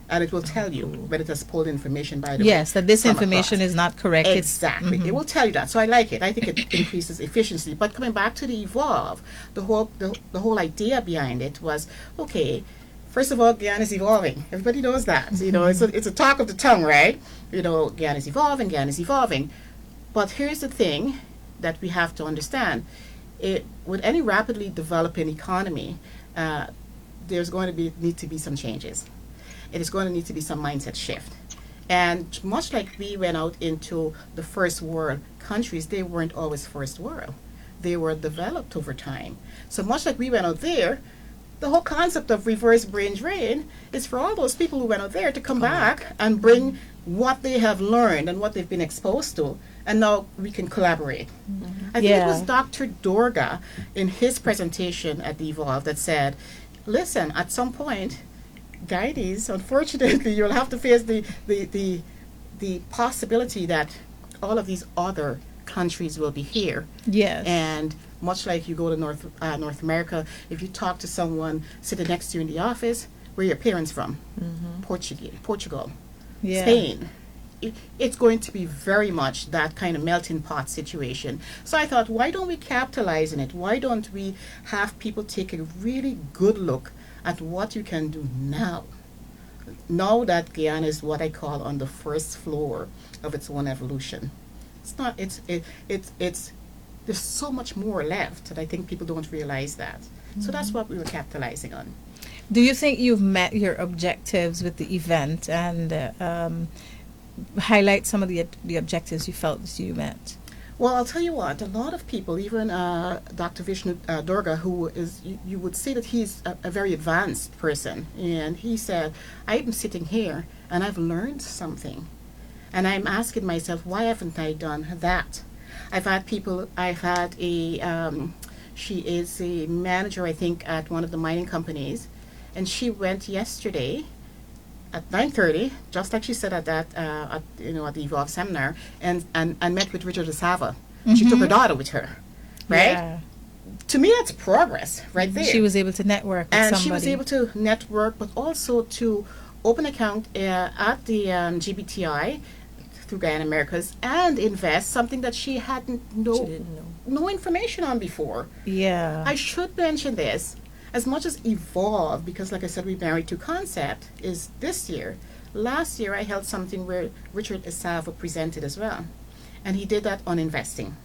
and it will tell you whether it has pulled information by the yes, that this information is not correct. Exactly. It will tell you that. So I like it. I think it increases efficiency. But coming back to the Evolve, the whole idea behind it was, okay, first of all, Guyana is evolving. Everybody knows that. It's a talk of the tongue, right? Guyana is evolving, Guyana is evolving. But here's the thing that we have to understand. With any rapidly developing economy, there's going to need to be some changes. It is going to need to be some mindset shift. And much like we went out into the first world countries, they weren't always first world. They were developed over time. So much like we went out there, the whole concept of reverse brain drain is for all those people who went out there to come back and bring what they have learned and what they've been exposed to, and now we can collaborate. I think it was Dr. Dorga in his presentation at the Evolve that said, listen, at some point, Guides, unfortunately, you'll have to face the possibility that all of these other countries will be here. Yes. And much like you go to North America, if you talk to someone sitting next to you in the office, where are your parents from? Portugal, Spain. It's going to be very much that kind of melting pot situation. So I thought, why don't we capitalize on it? Why don't we have people take a really good look at what you can do now? Now that Guyana is what I call on the first floor of its own evolution. There's so much more left, and I think people don't realize that. So that's what we were capitalizing on. Do you think you've met your objectives with the event, and highlight some of the objectives you felt that you met? Well, I'll tell you what, a lot of people, even Dr. Vishnu Durga, who is, you would say that he's a very advanced person, and he said, I'm sitting here and I've learned something. And I'm asking myself, why haven't I done that? I've had a She is a manager, I think, at one of the mining companies. And she went yesterday at 9:30, just like she said at that, at the Evolve seminar, and met with Richard Asava. She took her daughter with her, right? Yeah. To me, that's progress right there. She was able to network with and somebody. she was able to network, but also to open account at the GBTI through Guyana Americas and invest something that she hadn't no information on before. Yeah. I should mention this. As much as Evolve, because like I said, we married to Concept, is this year. Last year, I held something where Richard Asava presented as well. And he did that on investing.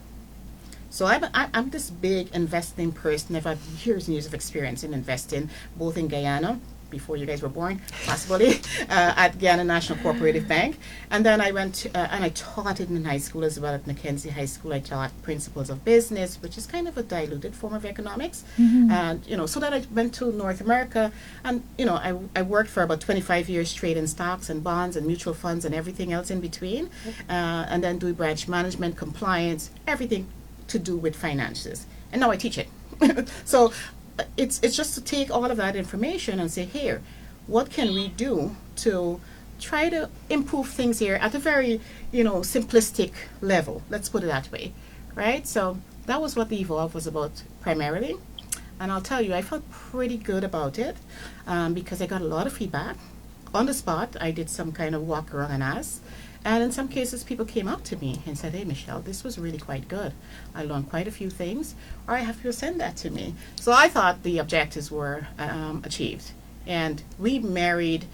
So I'm this big investing person. I've had years and years of experience in investing, both in Guyana, before you guys were born, possibly, at Guyana National Cooperative Bank. And then I went and I taught it in high school as well at Mackenzie High School. I taught principles of business, which is kind of a diluted form of economics. And, so that I went to North America. And, I worked for about 25 years trading stocks and bonds and mutual funds and everything else in between. And then do branch management, compliance, everything to do with finances. And now I teach it. So it's just to take all of that information and say, here, what can we do to try to improve things here at a very, simplistic level. Let's put it that way, right? So that was what the Evolve was about primarily. And I'll tell you, I felt pretty good about it because I got a lot of feedback. On the spot, I did some kind of walk around and ask. And in some cases, people came up to me and said, hey, Michelle, this was really quite good. I learned quite a few things, or I have people send that to me. So I thought the objectives were achieved. And we married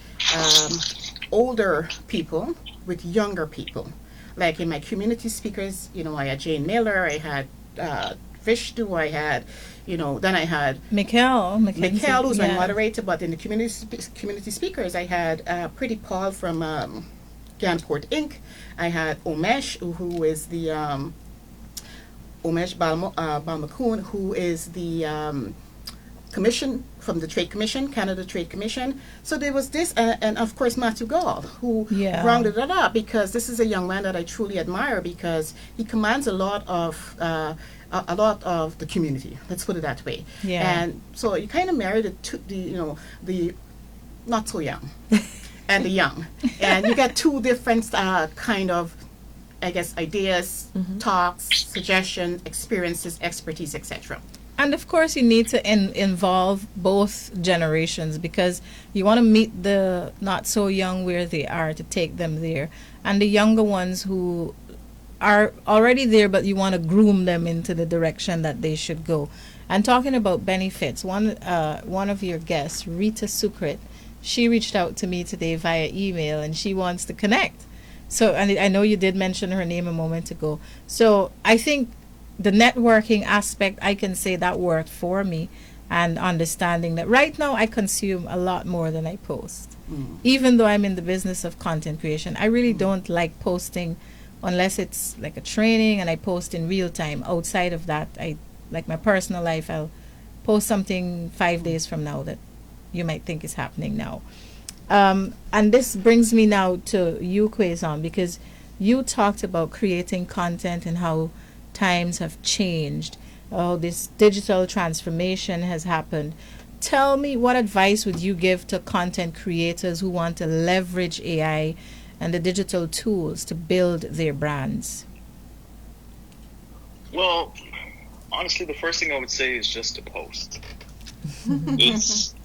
older people with younger people. Like in my community speakers, I had Jane Miller, I had Vishnu, I had, then I had Mikhail, who's my moderator. But in the community speakers, I had Pretty Paul from Ganport Inc. I had Umesh, who is the Umesh Balmakun, who is the commission from the Trade Commission, Canada Trade Commission. So there was this, and of course Matthew Gall, who rounded it up, because this is a young man that I truly admire because he commands a lot of the community. Let's put it that way. Yeah. And so you kind of married the not so young. And the young. And you get two different kind of, I guess, ideas, talks, suggestions, experiences, expertise, etc. And of course, you need to involve both generations, because you want to meet the not so young where they are to take them there, and the younger ones who are already there, but you want to groom them into the direction that they should go. And talking about benefits, one of your guests, Rita Sukrit, she reached out to me today via email, and she wants to connect. So, and I know you did mention her name a moment ago. So I think the networking aspect, I can say that worked for me, and understanding that right now I consume a lot more than I post. Even though I'm in the business of content creation, I really don't like posting unless it's like a training and I post in real time. Outside of that, I like my personal life, I'll post something 5 days from now that you might think is happening now. And this brings me now to you, Quaison, because you talked about creating content and how times have changed, how this digital transformation has happened. Tell me, what advice would you give to content creators who want to leverage AI and the digital tools to build their brands? Well, honestly, the first thing I would say is just to post. It's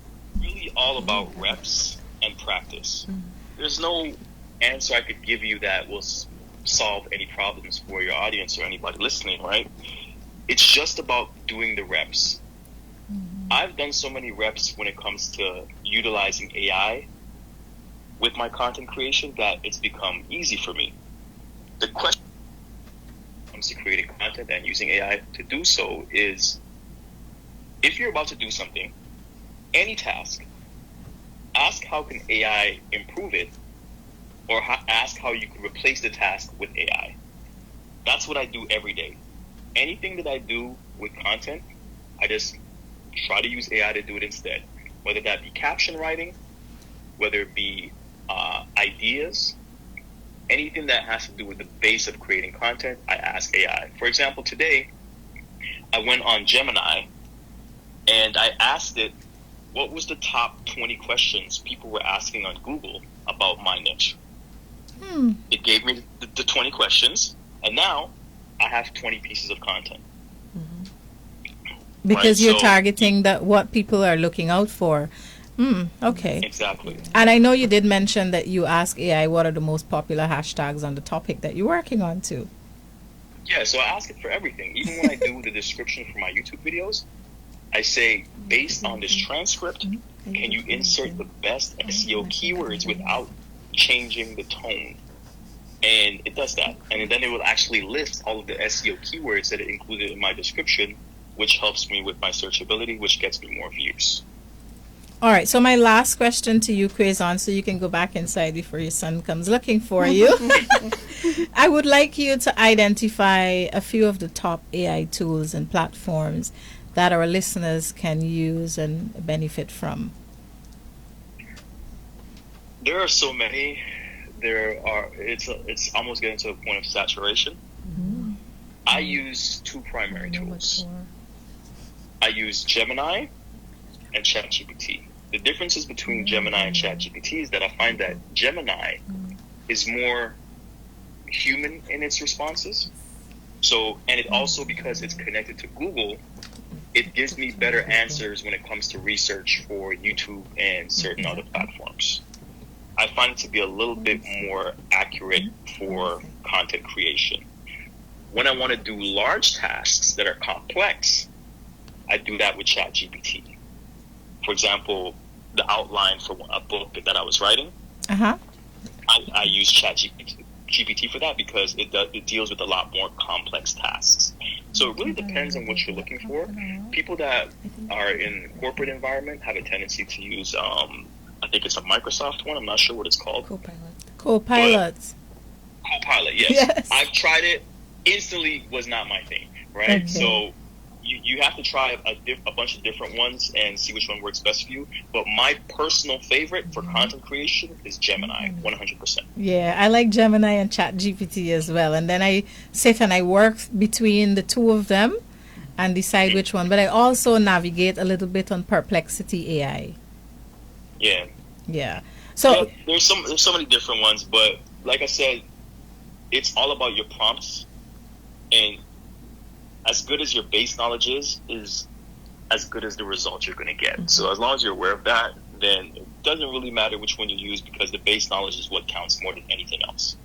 really all about reps and practice. There's no answer I could give you that will solve any problems for your audience or anybody listening, right? It's just about doing the reps. I've done so many reps when it comes to utilizing AI with my content creation that it's become easy for me. The question when it comes to creating content and using AI to do so is, if you're about to do something, any task, ask how can AI improve it, or ask how you can replace the task with AI. That's what I do every day. Anything that I do with content, I just try to use AI to do it instead. Whether that be caption writing, whether it be ideas, anything that has to do with the base of creating content, I ask AI. For example, today, I went on Gemini and I asked it what was the top 20 questions people were asking on Google about my niche. It gave me the 20 questions, and now I have 20 pieces of content. Because Right, you're so- targeting what people are looking out for. Okay. Exactly. And I know you did mention that you ask AI what are the most popular hashtags on the topic that you're working on too. Yeah, so I ask it for everything. Even when I do the description for my YouTube videos, I say, based on this transcript, can you insert the best SEO keywords without changing the tone? And it does that. And then it will actually list all of the SEO keywords that it included in my description, which helps me with my searchability, which gets me more views. All right, so my last question to you, Quezon, so you can go back inside before your son comes looking for you. I would like you to identify a few of the top AI tools and platforms that our listeners can use and benefit from. There are so many. It's almost getting to a point of saturation. I use two primary tools. I use Gemini and ChatGPT. The differences between Gemini and ChatGPT is that I find that Gemini is more human in its responses. So, and it also, because it's connected to Google, it gives me better answers when it comes to research for YouTube and certain other platforms. I find it to be a little bit more accurate for content creation. When I want to do large tasks that are complex, I do that with ChatGPT. For example, the outline for a book that I was writing, I use ChatGPT for that because it deals with a lot more complex tasks. So it really depends on what you're looking for. People that are in corporate environment have a tendency to use, I think it's a Microsoft one. I'm not sure what it's called. Copilot, yes. Yes. I've tried it. Instantly was not my thing, right? Okay. So you have to try a bunch of different ones and see which one works best for you. But my personal favorite for content creation is Gemini, 100%. Yeah, I like Gemini and ChatGPT as well. And then I sit and I work between the two of them and decide which one. But I also navigate a little bit on Perplexity AI. Yeah. Yeah. So there's so many different ones, but like I said, it's all about your prompts, and as good as your base knowledge is as good as the results you're going to get. So as long as you're aware of that, then it doesn't really matter which one you use because the base knowledge is what counts more than anything else.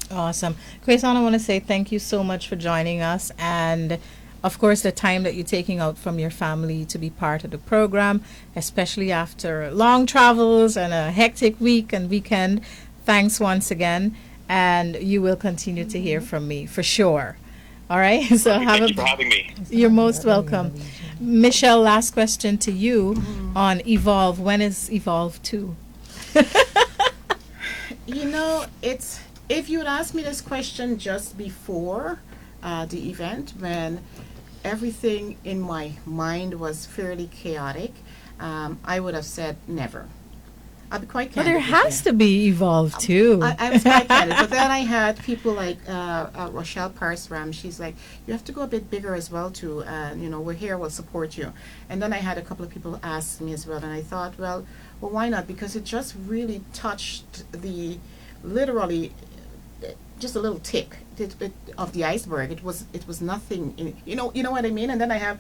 Awesome. Quezon, I want to say thank you so much for joining us, and of course the time that you're taking out from your family to be part of the program, especially after long travels and a hectic week and weekend. Thanks once again, and you will continue to hear from me for sure. All right. So Thank you for having me. You're most welcome. Michelle, last question to you on Evolve. When is Evolve 2? You know, it's if you had asked me this question just before the event, when everything in my mind was fairly chaotic, I would have said never. I'll be quite Well, candid. there has to be Evolve 2. I was quite candid. But then I had people like Rochelle Parsram. She's like, you have to go a bit bigger as well, too. You know, we're here, we'll support you. And then I had a couple of people ask me as well. And I thought, well, why not? Because it just really touched literally, just a little tip of the iceberg. It was nothing. You know what I mean. And then I have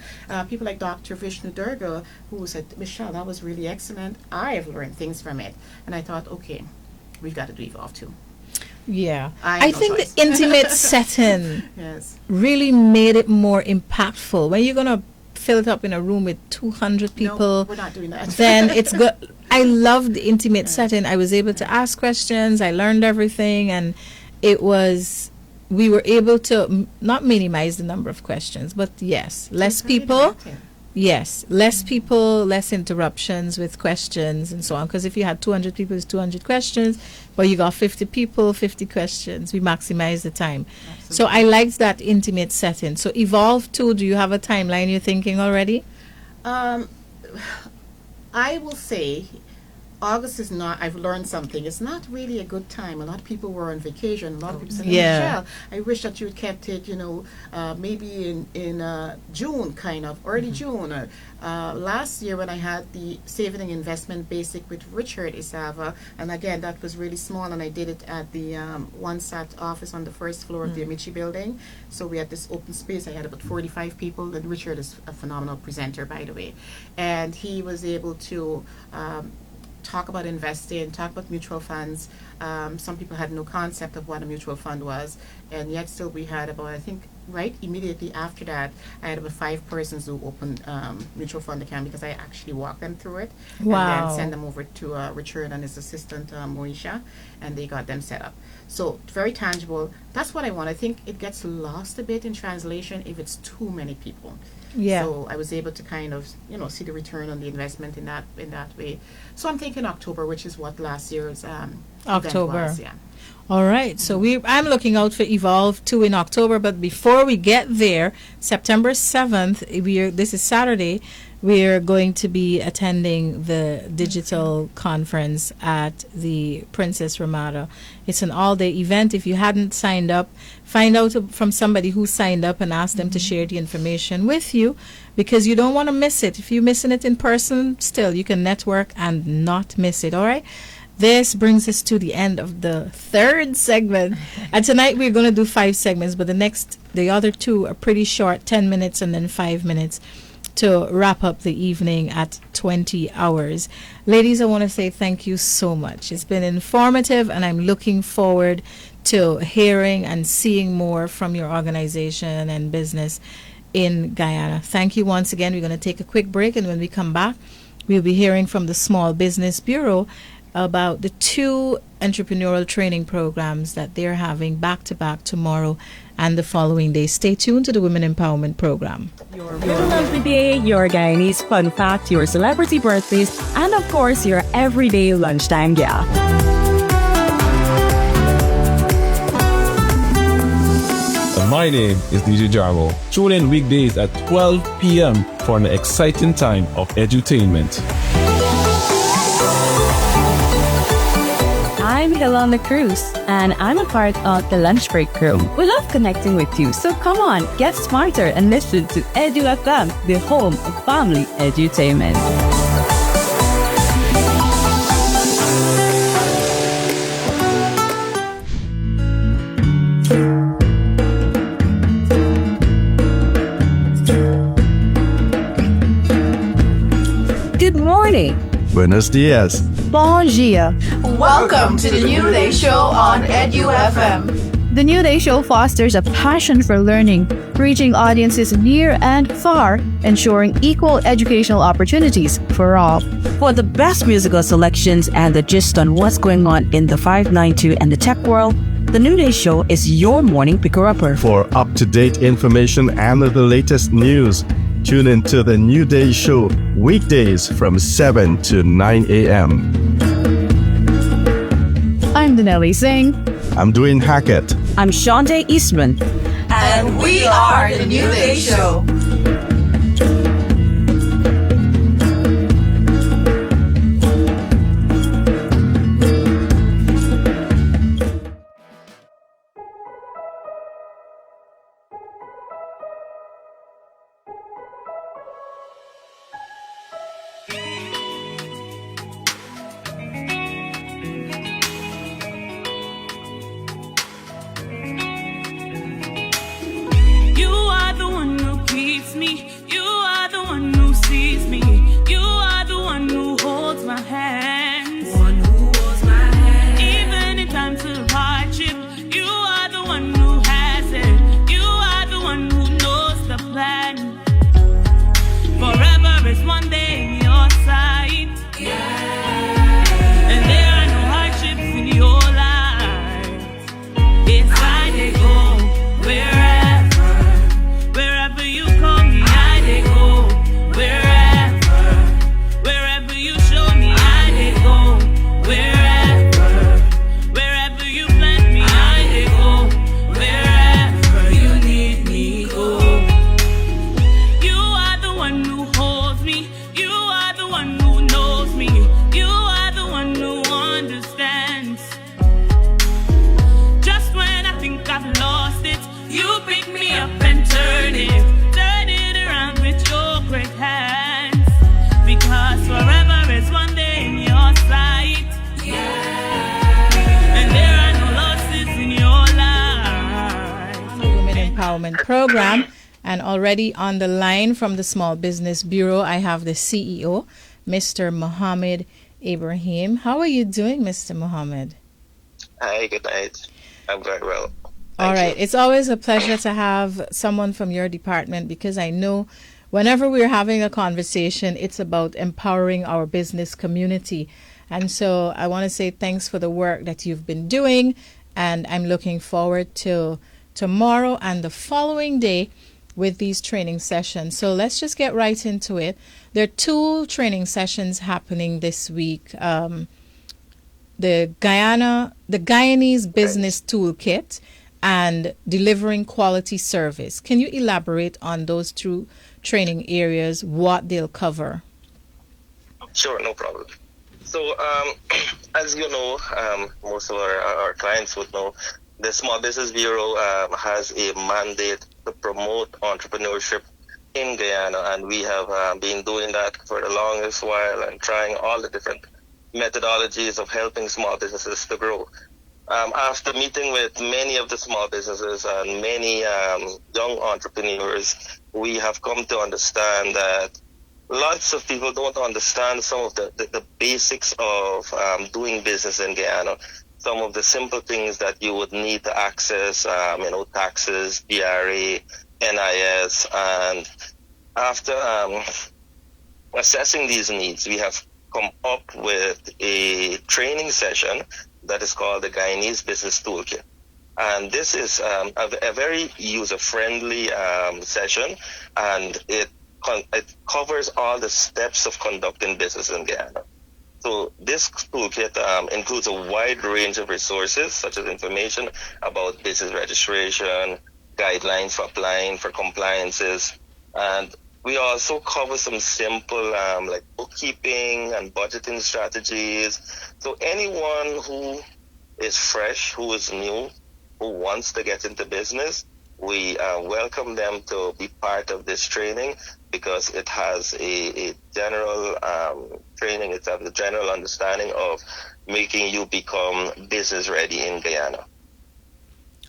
people like Dr. Vishnu Durga who said, Michelle, that was really excellent. I have learned things from it. And I thought, okay, we've got to do Evolve too. Yeah, I think the intimate setting yes. really made it more impactful. When you're gonna fill it up in a room with 200 people, No, we're not doing that. then it's good. I love the intimate setting. I was able to ask questions. I learned everything, and we were able to not minimize the number of questions, but yes, less people. Yes, less people, less interruptions with questions and so on. Because if you had 200 people, it's 200 questions. But you got 50 people, 50 questions. We maximize the time. Absolutely. So I liked that intimate setting. So Evolve 2, do you have a timeline you're thinking already? I will say August is not, I've learned something, it's not really a good time. A lot of people were on vacation. A lot of people said, Yeah. Michelle, I wish that you had kept it, maybe in June, kind of, early June. Or, last year when I had the Saving and Investment Basic with Richard Isava, and again, that was really small, and I did it at the One Sat office on the first floor of the Amici building. So we had this open space. I had about 45 people, and Richard is a phenomenal presenter, by the way. And he was able to talk about investing, talk about mutual funds. Some people had no concept of what a mutual fund was, and yet still we had about, I think, right immediately after that, I had about 5 persons who opened mutual fund account because I actually walked them through it. Wow. And then send them over to Richard and his assistant, Moisha, and they got them set up. So very tangible. That's what I want. I think it gets lost a bit in translation if it's too many people. Yeah. So I was able to kind of, see the return on the investment in that way. So I'm thinking October, which is what last year's October. event was, yeah. All right. So I'm looking out for Evolve 2 in October. But before we get there, September 7th, this is Saturday, we're going to be attending the digital conference at the Princess Ramada. It's an all-day event. If you hadn't signed up, find out from somebody who signed up and ask them to share the information with you, because you don't want to miss it. If you're missing it in person, still, you can network and not miss it. All right? This brings us to the end of the 3rd segment. And tonight we're going to do 5 segments, but the other 2 are pretty short, 10 minutes and then 5 minutes to wrap up the evening at 20 hours. Ladies, I want to say thank you so much. It's been informative, and I'm looking forward to hearing and seeing more from your organization and business in Guyana. Thank you once again. We're going to take a quick break, and when we come back, we'll be hearing from the Small Business Bureau about the 2 entrepreneurial training programs that they're having back-to-back tomorrow and the following day. Stay tuned to the Women Empowerment Program. Your riddle of the day, your Guyanese fun fact, your celebrity birthdays, and of course, your everyday lunchtime gal. My name is DJ Jarmo. Tune in weekdays at 12 p.m. for an exciting time of edutainment. I'm Hilana Cruz, and I'm a part of the Lunch Break crew. We love connecting with you, so come on, get smarter and listen to EdYou FM, the home of family edutainment. Good morning. Buenos dias. Bon dia. Welcome to the New Day Show on EdYou FM. The New Day Show fosters a passion for learning, reaching audiences near and far, ensuring equal educational opportunities for all. For the best musical selections and the gist on what's going on in the 592 and the tech world, the New Day Show is your morning picker-upper. For up-to-date information and the latest news, tune in to the New Day Show weekdays from 7 to 9 a.m. I'm Denelli Singh. I'm Dwayne Hackett. I'm Shonda Eastman. And we are the New Day Show. You are the one who keeps me Empowerment Program. And already on the line from the Small Business Bureau, I have the CEO, Mr. Mohammed Ibrahim. How are you doing, Mr. Mohammed? Hi, good night. I'm very well. All right. It's always a pleasure to have someone from your department because I know whenever we're having a conversation, it's about empowering our business community. And so I want to say thanks for the work that you've been doing. And I'm looking forward to tomorrow and the following day with these training sessions. So let's just get right into it. There are 2 training sessions happening this week. The Guyanese Business Toolkit and delivering quality service. Can you elaborate on those 2 training areas, what they'll cover? Sure, no problem. So, as you know, most of our clients would know, the Small Business Bureau has a mandate to promote entrepreneurship in Guyana, and we have been doing that for the longest while and trying all the different methodologies of helping small businesses to grow. After meeting with many of the small businesses and many young entrepreneurs, we have come to understand that lots of people don't understand some of the basics of doing business in Guyana. Some of the simple things that you would need to access, taxes, DRA, NIS, and after assessing these needs, we have come up with a training session that is called the Guyanese Business Toolkit. And this is a very user-friendly session, and it covers all the steps of conducting business in Guyana. So this toolkit includes a wide range of resources, such as information about business registration, guidelines for applying for compliances, and we also cover some simple like bookkeeping and budgeting strategies. So anyone who is fresh, who is new, who wants to get into business, we welcome them to be part of this training because it has a general training, it has a general understanding of making you become business ready in Guyana.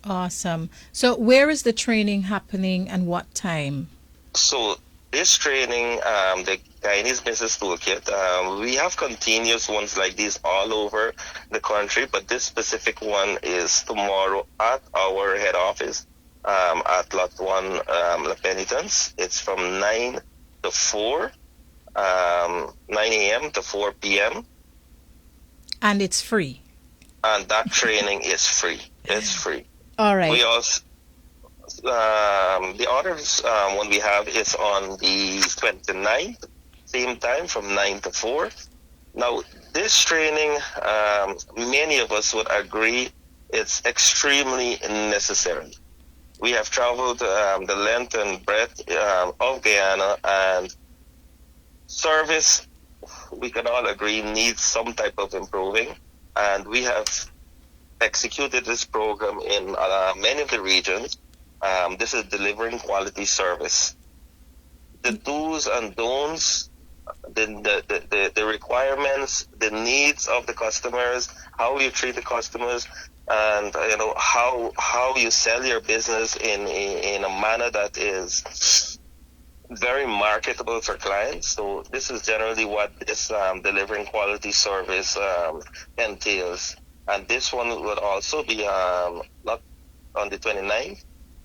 Awesome. So where is the training happening and what time? So this training, the Guyanese Business Toolkit, we have continuous ones like these all over the country, but this specific one is tomorrow at our head office at Lot 1 La Penitence. It's from 9 to 4, 9 a.m. to 4 p.m. And it's free. And that training is free. It's free. All right. We also the others one we have is on the 29th, same time from 9 to 4. Now, this training, many of us would agree, it's extremely necessary. We have traveled the length and breadth of Guyana, and service, we can all agree, needs some type of improving, and we have executed this program in many of the regions. This is delivering quality service. The do's and don'ts, the requirements, the needs of the customers, how you treat the customers, and how you sell your business in a manner that is very marketable for clients. So this is generally what this delivering quality service entails. And this one will also be not on the 29th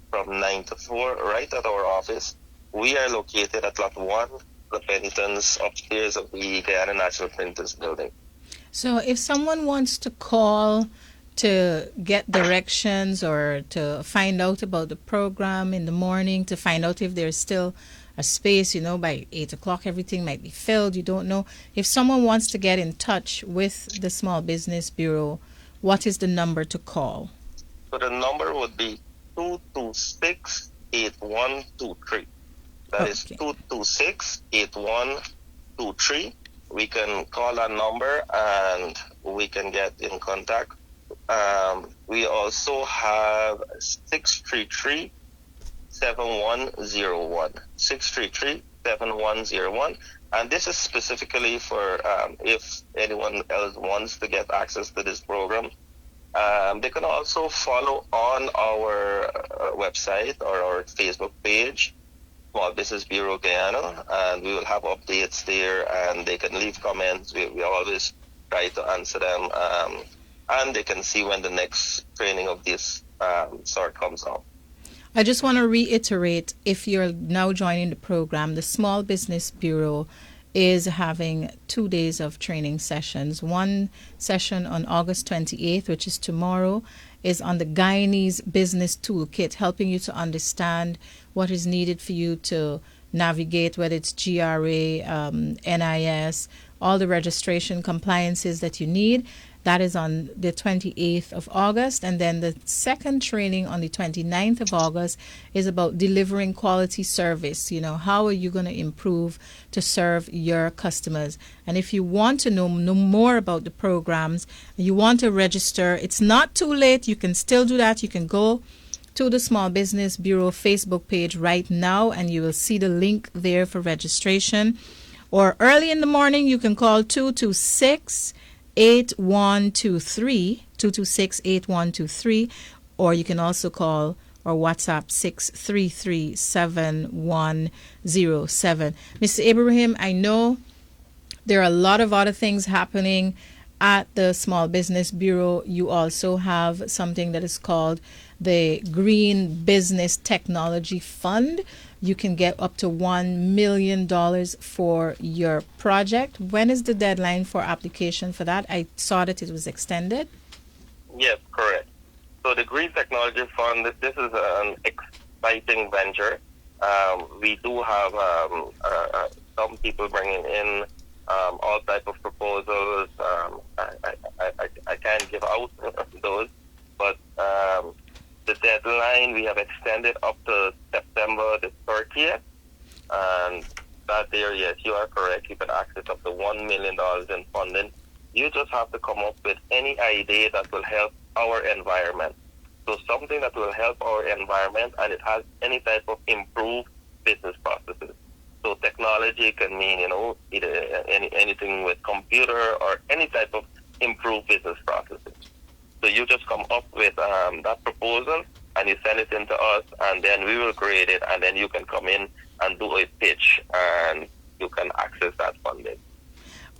from 9 to 4 right at our office. We are located at Lot 1, the Penitence, upstairs of the Guyana National Printers building. So if someone wants to call to get directions or to find out about the program in the morning, to find out if there's still a space, by 8 o'clock everything might be filled, you don't know. If someone wants to get in touch with the Small Business Bureau, what is the number to call? So the number would be 226-8123. That is 226-8123. We can call that number and we can get in contact. We also have 633-7101. 633-7101. And this is specifically for if anyone else wants to get access to this program. They can also follow on our website or our Facebook page, Small Business Bureau Guyana, and we will have updates there, and they can leave comments. We always try to answer them, and they can see when the next training of this sort comes out. I just want to reiterate, if you're now joining the program, the Small Business Bureau is having 2 days of training sessions. One session on August 28th, which is tomorrow, is on the Guyanese Business Toolkit, helping you to understand what is needed for you to navigate, whether it's GRA, NIS, all the registration compliances that you need. That is on the 28th of August. And then the second training on the 29th of August is about delivering quality service. You know, how are you going to improve to serve your customers? And if you want to know more about the programs, you want to register, it's not too late. You can still do that. You can go to the Small Business Bureau Facebook page right now, and you will see the link there for registration. Or early in the morning, you can call 226-8123, or you can also call or WhatsApp 633-7107. Mr. Ibrahim, I know there are a lot of other things happening at the Small Business Bureau. You also have something that is called the Green Business Technology Fund. You can get up to $1 million for your project. When is the deadline for application for that? I saw that it was extended. Yes, correct. So the Green Technology Fund, this is an exciting venture. We do have some people bringing in all types of proposals. I can't give out those, but the deadline we have extended up to September the 30th, and that there, yes, you are correct. You can access up to $1 million in funding. You just have to come up with any idea that will help our environment. So something that will help our environment, and it has any type of improved business processes. So technology can mean, anything with computer or any type of improved business processes. So you just come up with that proposal, and you send it in to us, and then we will grade it, and then you can come in and do a pitch, and you can access that funding.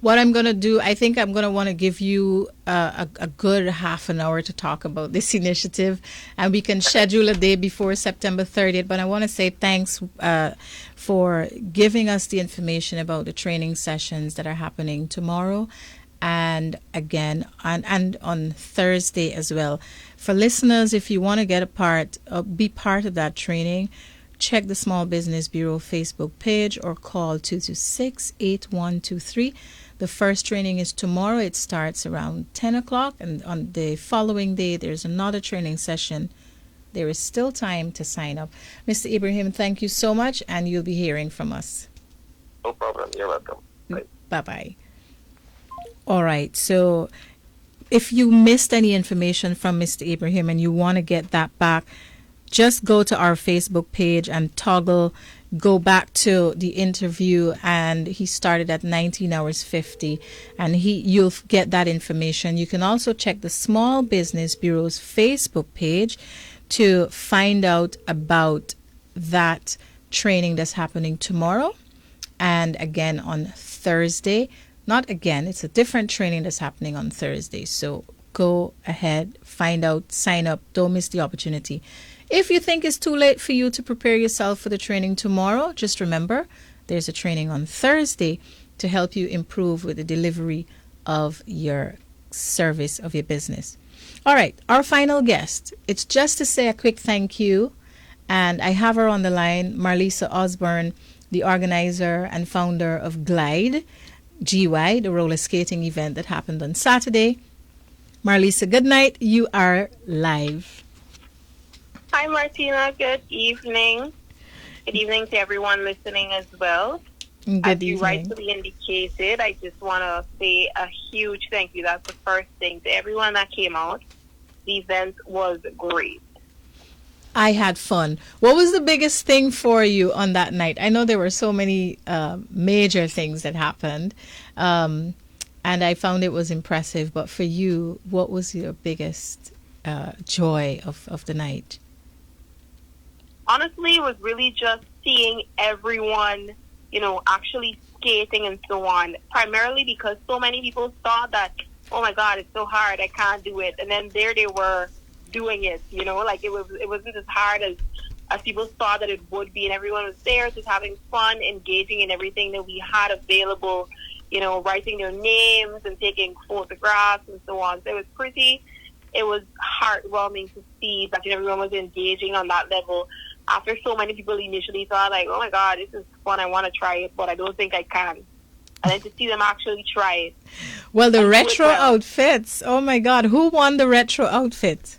What I'm going to do, I think I'm going to want to give you a good half an hour to talk about this initiative, and we can schedule a day before September 30th. But I want to say thanks for giving us the information about the training sessions that are happening tomorrow and again and on Thursday as well. For listeners, if you want to get be part of that training, check the Small Business Bureau Facebook page or call 226-8123. The first training is tomorrow. It starts around 10 o'clock, and on the following day, there's another training session. There is still time to sign up. Mr. Ibrahim, thank you so much, and you'll be hearing from us. No problem. You're welcome. Bye. Bye-bye. All right. So if you missed any information from Mr. Ibrahim and you want to get that back, just go to our Facebook page and go back to the interview, and he started at 19 hours 50, and you'll get that information. You can also check the Small Business Bureau's Facebook page to find out about that training that's happening tomorrow and again on Thursday. Not again, it's a different training that's happening on Thursday. So go ahead, find out, sign up. Don't miss the opportunity. If you think it's too late for you to prepare yourself for the training tomorrow, just remember there's a training on Thursday to help you improve with the delivery of your service of your business. All right, our final guest. It's just to say a quick thank you, and I have her on the line, Marlisa Osborne, the organizer and founder of Glide, GY, the roller skating event that happened on Saturday. Marlisa, good night. You are live. Hi, Martina. Good evening. Good evening to everyone listening as well. As you rightfully indicated, I just want to say a huge thank you. That's the first thing to everyone that came out. The event was great. I had fun. What was the biggest thing for you on that night? I know there were so many major things that happened. and I found it was impressive. But for you, what was your biggest joy of the night? Honestly, it was really just seeing everyone, actually skating and so on. Primarily because so many people thought that, oh my God, it's so hard, I can't do it. And then there they were doing it, like it wasn't as hard as people thought that it would be. And everyone was there just having fun, engaging in everything that we had available, writing their names and taking photographs and so on. So it was heartwarming to see that everyone was engaging on that level. After so many people initially thought like, oh my God, this is fun, I want to try it, but I don't think I can. And then to see them actually try it. Well, the retro outfits, oh my God, who won the retro outfit?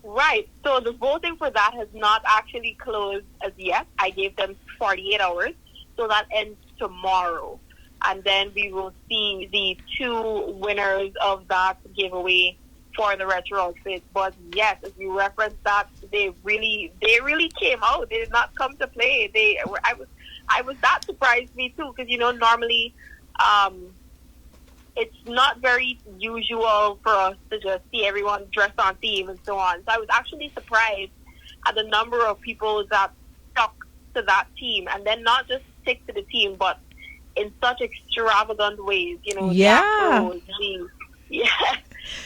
Right, so the voting for that has not actually closed as yet. I gave them 48 hours, so that ends tomorrow. And then we will see the 2 winners of that giveaway for the retro outfit. But yes, as you referenced that, they really came out. They did not come to play. That surprised me too, because normally it's not very usual for us to just see everyone dressed on theme and so on. So I was actually surprised at the number of people that stuck to that team, and then not just stick to the team, but in such extravagant ways. Yeah.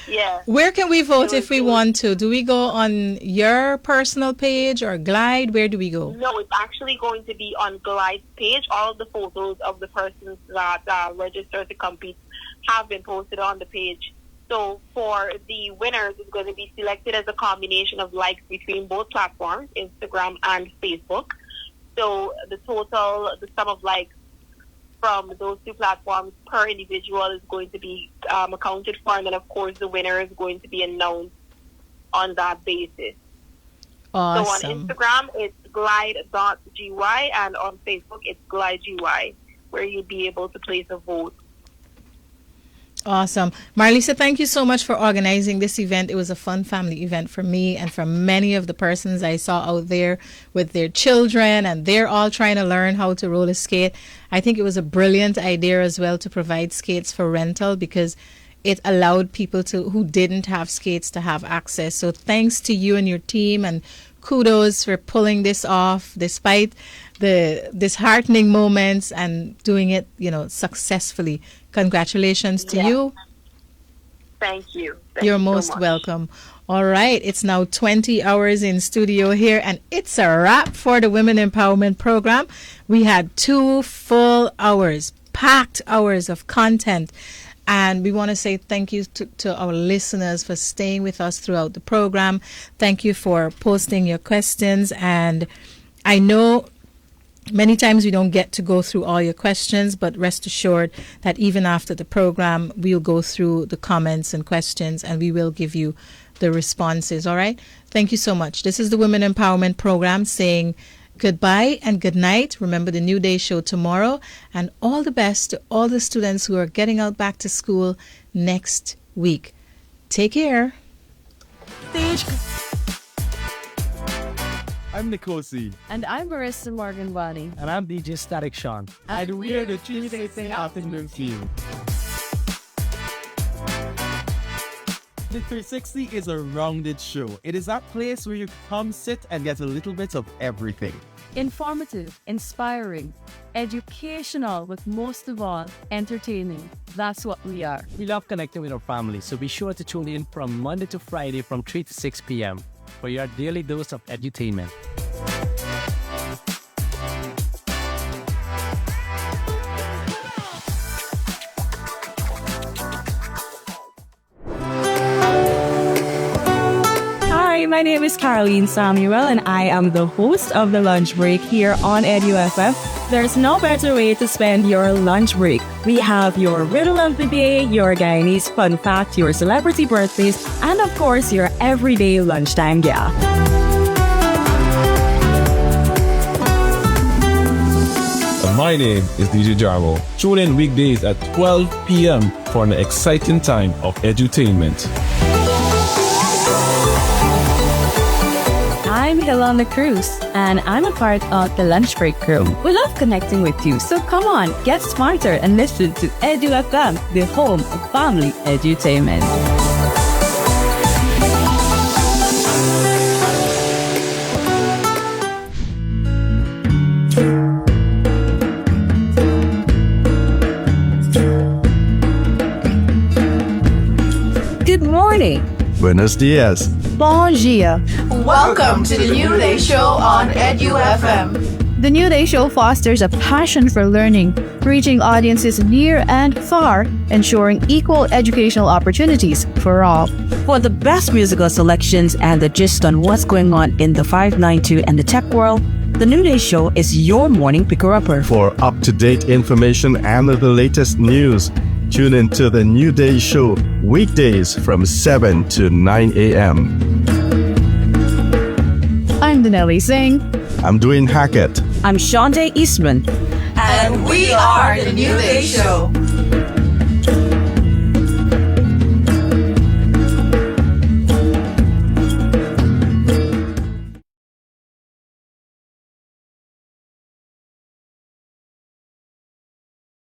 Yeah. Where can we vote if we want to? Do we go on your personal page or Glide? Where do we go? No, it's actually going to be on Glide's page. All of the photos of the persons that registered to compete have been posted on the page. So for the winners, it's going to be selected as a combination of likes between both platforms, Instagram and Facebook. So the sum of likes from those 2 platforms per individual is going to be accounted for, and then of course the winner is going to be announced on that basis. Awesome. So on Instagram it's glide.gy, and on Facebook it's glidegy, where you'll be able to place a vote. Awesome. Marlisa, thank you so much for organizing this event. It was a fun family event for me and for many of the persons I saw out there with their children, and they're all trying to learn how to roller skate. I think it was a brilliant idea as well to provide skates for rental, because it allowed people who didn't have skates to have access. So thanks to you and your team, and kudos for pulling this off despite the disheartening moments and doing it, successfully. Congratulations to you. Thank you. You're most welcome. All right. It's now 20 hours in studio here, and it's a wrap for the Women Empowerment Program. We had 2 full hours, packed hours of content. And we want to say thank you to our listeners for staying with us throughout the program. Thank you for posting your questions. And I know many times we don't get to go through all your questions, but rest assured that even after the program, we'll go through the comments and questions, and we will give you the responses. All right? Thank you so much. This is the Women Empowerment Program saying goodbye and good night. Remember the New Day show tomorrow, and all the best to all the students who are getting out back to school next week. Take care. I'm Nikosi. And I'm Marissa Morgan Bani. And I'm DJ Static Sean. And we're the Tuesday afternoon team. The 360 is a rounded show. It is that place where you come sit and get a little bit of everything. Informative, inspiring, educational, but most of all, entertaining. That's what we are. We love connecting with our family, so be sure to tune in from Monday to Friday from 3 to 6 p.m. for your daily dose of edutainment. Hi, my name is Caroline Samuel, and I am the host of The Lunch Break here on EdYou FM. There's no better way to spend your lunch break. We have your riddle of the day, your Guyanese fun fact, your celebrity birthdays, and of course, your everyday lunchtime gal. My name is DJ Jarmo. Tune in weekdays at 12 p.m. for an exciting time of edutainment. Hi, I'm Hilana Cruz, and I'm a part of the Lunch Break crew. We love connecting with you, so come on, get smarter and listen to EdYou FM, the home of family edutainment. Good morning. Buenos dias. Bon dia. Welcome to the New Day Show on EdYou FM. The New Day Show fosters a passion for learning, reaching audiences near and far, ensuring equal educational opportunities for all. For the best musical selections and the gist on what's going on in the 592 and the tech world, the New Day Show is your morning picker-upper. For up-to-date information and the latest news, tune in to the New Day Show weekdays from 7 to 9 a.m. I'm Danelli Singh. I'm Dwayne Hackett. I'm Shante Eastman. And we are the New Day Show.